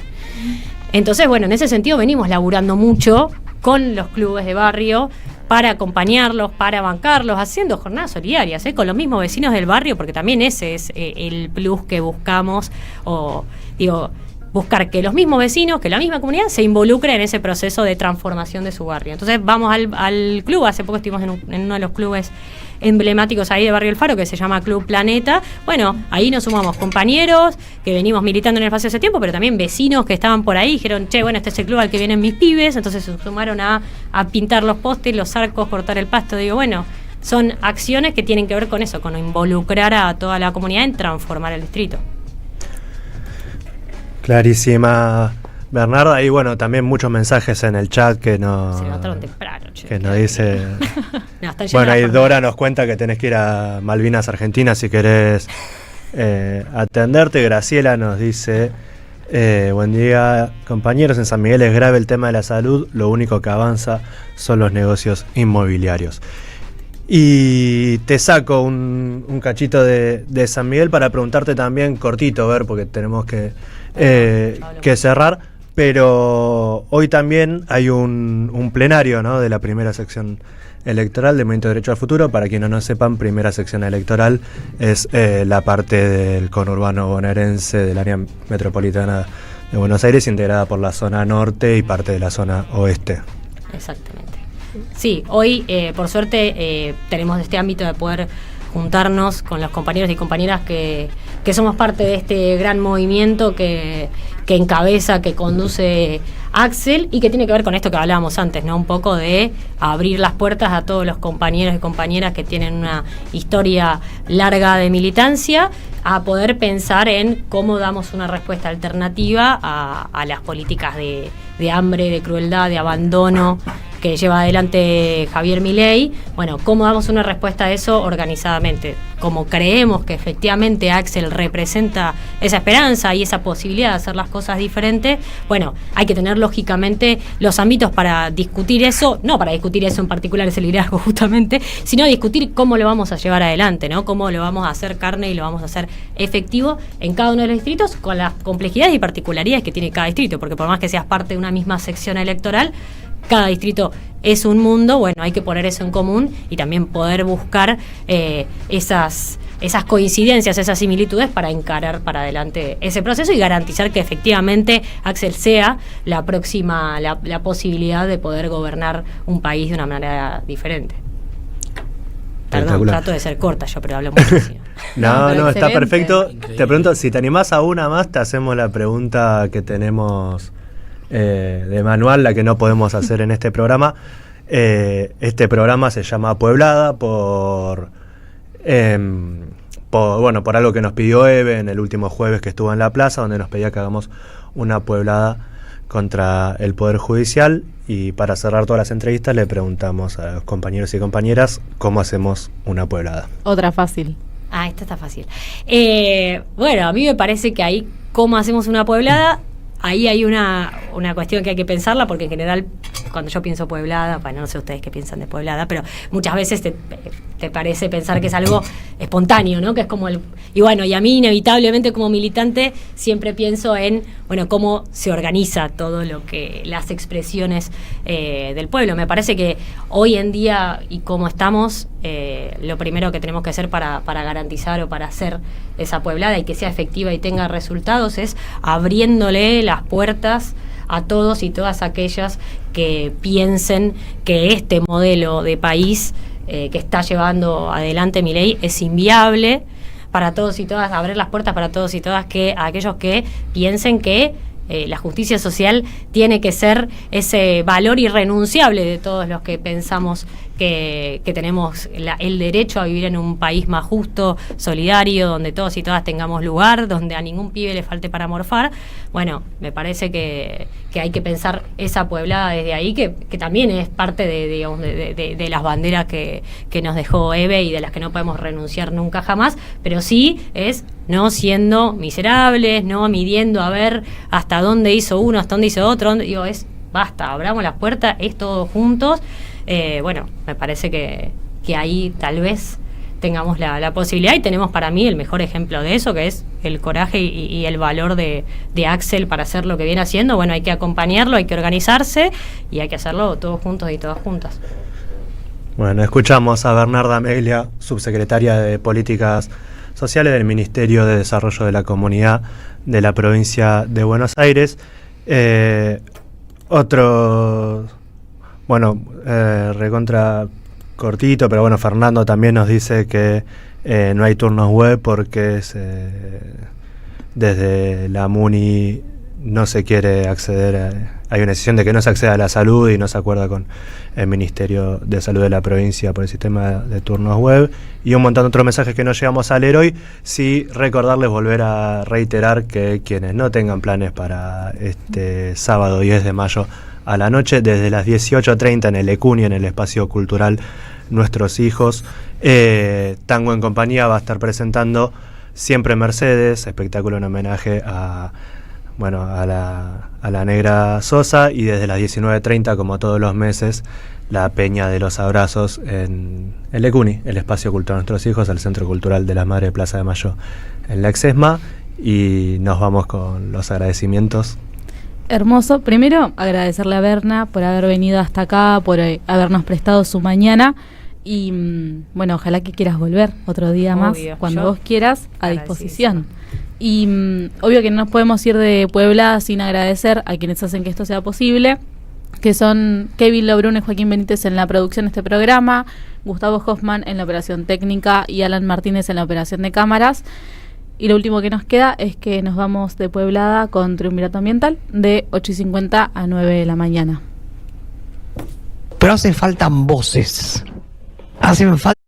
Speaker 18: Entonces, bueno, en ese sentido venimos laburando mucho con los clubes de barrio para acompañarlos, para bancarlos, haciendo jornadas solidarias, con los mismos vecinos del barrio, porque también ese es el plus que buscamos, o digo, buscar que los mismos vecinos, que la misma comunidad se involucre en ese proceso de transformación de su barrio. Entonces vamos al club, hace poco estuvimos en uno de los clubes emblemáticos ahí de Barrio El Faro, que se llama Club Planeta. Bueno, ahí nos sumamos compañeros que venimos militando en el espacio hace tiempo, pero también vecinos que estaban por ahí, dijeron, che, bueno, este es el club al que vienen mis pibes, entonces se sumaron a pintar los postes, los arcos, cortar el pasto. Digo, bueno, son acciones que tienen que ver con eso, con involucrar a toda la comunidad en transformar el distrito.
Speaker 3: Clarísima, Bernarda. Y bueno, también muchos mensajes en el chat que nos...
Speaker 18: Se levantaron temprano, che.
Speaker 3: Que nos dice...
Speaker 18: No,
Speaker 3: bueno, ahí Dora nos cuenta que tenés que ir a Malvinas, Argentina, si querés atenderte. Graciela nos dice... buen día, compañeros. En San Miguel es grave el tema de la salud. Lo único que avanza son los negocios inmobiliarios. Y te saco un cachito de San Miguel para preguntarte también, cortito, ver, porque tenemos que cerrar, pero hoy también hay un plenario, ¿no?, de la primera sección electoral del Movimiento Derecho al Futuro. Para quienes no sepan, primera sección electoral es la parte del conurbano bonaerense del área metropolitana de Buenos Aires, integrada por la zona norte y parte de la zona oeste.
Speaker 18: Exactamente. Sí, hoy por suerte tenemos este ámbito de poder juntarnos con los compañeros y compañeras que somos parte de este gran movimiento que encabeza, que conduce Axel, y que tiene que ver con esto que hablábamos antes, ¿no? Un poco de abrir las puertas a todos los compañeros y compañeras que tienen una historia larga de militancia, a poder pensar en cómo damos una respuesta alternativa a las políticas de hambre, de crueldad, de abandono que lleva adelante Javier Milei. Bueno, ¿cómo damos una respuesta a eso organizadamente? Como creemos que efectivamente Axel representa esa esperanza y esa posibilidad de hacer las cosas diferentes, bueno, hay que tener lógicamente los ámbitos para discutir eso, no para discutir eso en particular, ese liderazgo justamente, sino discutir cómo lo vamos a llevar adelante, ¿no? Cómo lo vamos a hacer carne y lo vamos a hacer efectivo en cada uno de los distritos, con las complejidades y particularidades que tiene cada distrito, porque por más que seas parte de una misma sección electoral, cada distrito es un mundo. Bueno, hay que poner eso en común y también poder buscar esas coincidencias, esas similitudes para encarar para adelante ese proceso y garantizar que efectivamente Axel sea la próxima, la posibilidad de poder gobernar un país de una manera diferente. Perdón, trato de ser corta yo, pero hablo muchísimo.
Speaker 3: No, está perfecto. Increíble. Te pregunto, si te animás a una más, te hacemos la pregunta que tenemos de manual, la que no podemos hacer en este programa. Este programa se llama Pueblada por algo que nos pidió Eve en el último jueves que estuvo en la plaza, donde nos pedía que hagamos una pueblada contra el Poder Judicial. Y para cerrar todas las entrevistas le preguntamos a los compañeros y compañeras cómo hacemos una pueblada.
Speaker 5: Otra fácil.
Speaker 18: Esta está fácil. Bueno, a mí me parece que ahí, cómo hacemos una pueblada, ahí hay una cuestión que hay que pensarla, porque en general, cuando yo pienso pueblada, bueno, no sé ustedes qué piensan de pueblada, pero muchas veces te parece pensar que es algo espontáneo, ¿no? Que es como y bueno, y a mí inevitablemente como militante siempre pienso en, bueno, cómo se organiza todo lo que, las expresiones del pueblo. Me parece que hoy en día, y como estamos, lo primero que tenemos que hacer para garantizar o para hacer esa pueblada y que sea efectiva y tenga resultados es abriéndole las puertas a todos y todas aquellas que piensen que este modelo de país que está llevando adelante Milei es inviable para todos y todas, abrir las puertas para todos y todas, a aquellos que piensen que la justicia social tiene que ser ese valor irrenunciable de todos los que pensamos que tenemos el derecho a vivir en un país más justo, solidario, donde todos y todas tengamos lugar, donde a ningún pibe le falte para morfar. Bueno, me parece que hay que pensar esa pueblada desde ahí, que también es parte de las banderas que nos dejó Eve y de las que no podemos renunciar nunca jamás, pero sí es no siendo miserables, no midiendo a ver hasta dónde hizo uno, hasta dónde hizo otro, basta, abramos las puertas, es todos juntos. Bueno, me parece que ahí tal vez tengamos la posibilidad, y tenemos para mí el mejor ejemplo de eso, que es el coraje y el valor de Axel para hacer lo que viene haciendo. Bueno, hay que acompañarlo, hay que organizarse y hay que hacerlo todos juntos y todas juntas.
Speaker 3: Bueno, escuchamos a Bernarda Meglia, subsecretaria de Políticas Sociales del Ministerio de Desarrollo de la Comunidad de la provincia de Buenos Aires. Otro, bueno, recontra cortito, pero bueno, Fernando también nos dice que no hay turnos web porque desde la MUNI no se quiere acceder hay una decisión de que no se acceda a la salud y no se acuerda con el Ministerio de Salud de la provincia por el sistema de turnos web, y un montón de otros mensajes que no llegamos a leer hoy. Sí, recordarles, volver a reiterar que quienes no tengan planes para este sábado 10 de mayo a la noche, desde las 18:30 en el ECUNI, en el espacio cultural Nuestros Hijos, Tango en Compañía va a estar presentando Siempre Mercedes, espectáculo en homenaje a la Negra Sosa, y desde las 19:30, como todos los meses, la Peña de los Abrazos en el ECUNI, el espacio cultural Nuestros Hijos, el Centro Cultural de las Madres de Plaza de Mayo en la Exesma. Y nos vamos con los agradecimientos.
Speaker 5: Hermoso. Primero, agradecerle a Berna por haber venido hasta acá, por habernos prestado su mañana. Y bueno, ojalá que quieras volver otro día más, cuando vos quieras, a disposición. Y obvio que no nos podemos ir de Puebla sin agradecer a quienes hacen que esto sea posible, que son Kevin Lobrun y Joaquín Benítez en la producción de este programa, Gustavo Hoffman en la operación técnica y Alan Martínez en la operación de cámaras. Y lo último que nos queda es que nos vamos de Pueblada con Triunvirato Ambiental de 8:50 a 9 de la mañana.
Speaker 20: Pero hacen falta voces. Hacen falta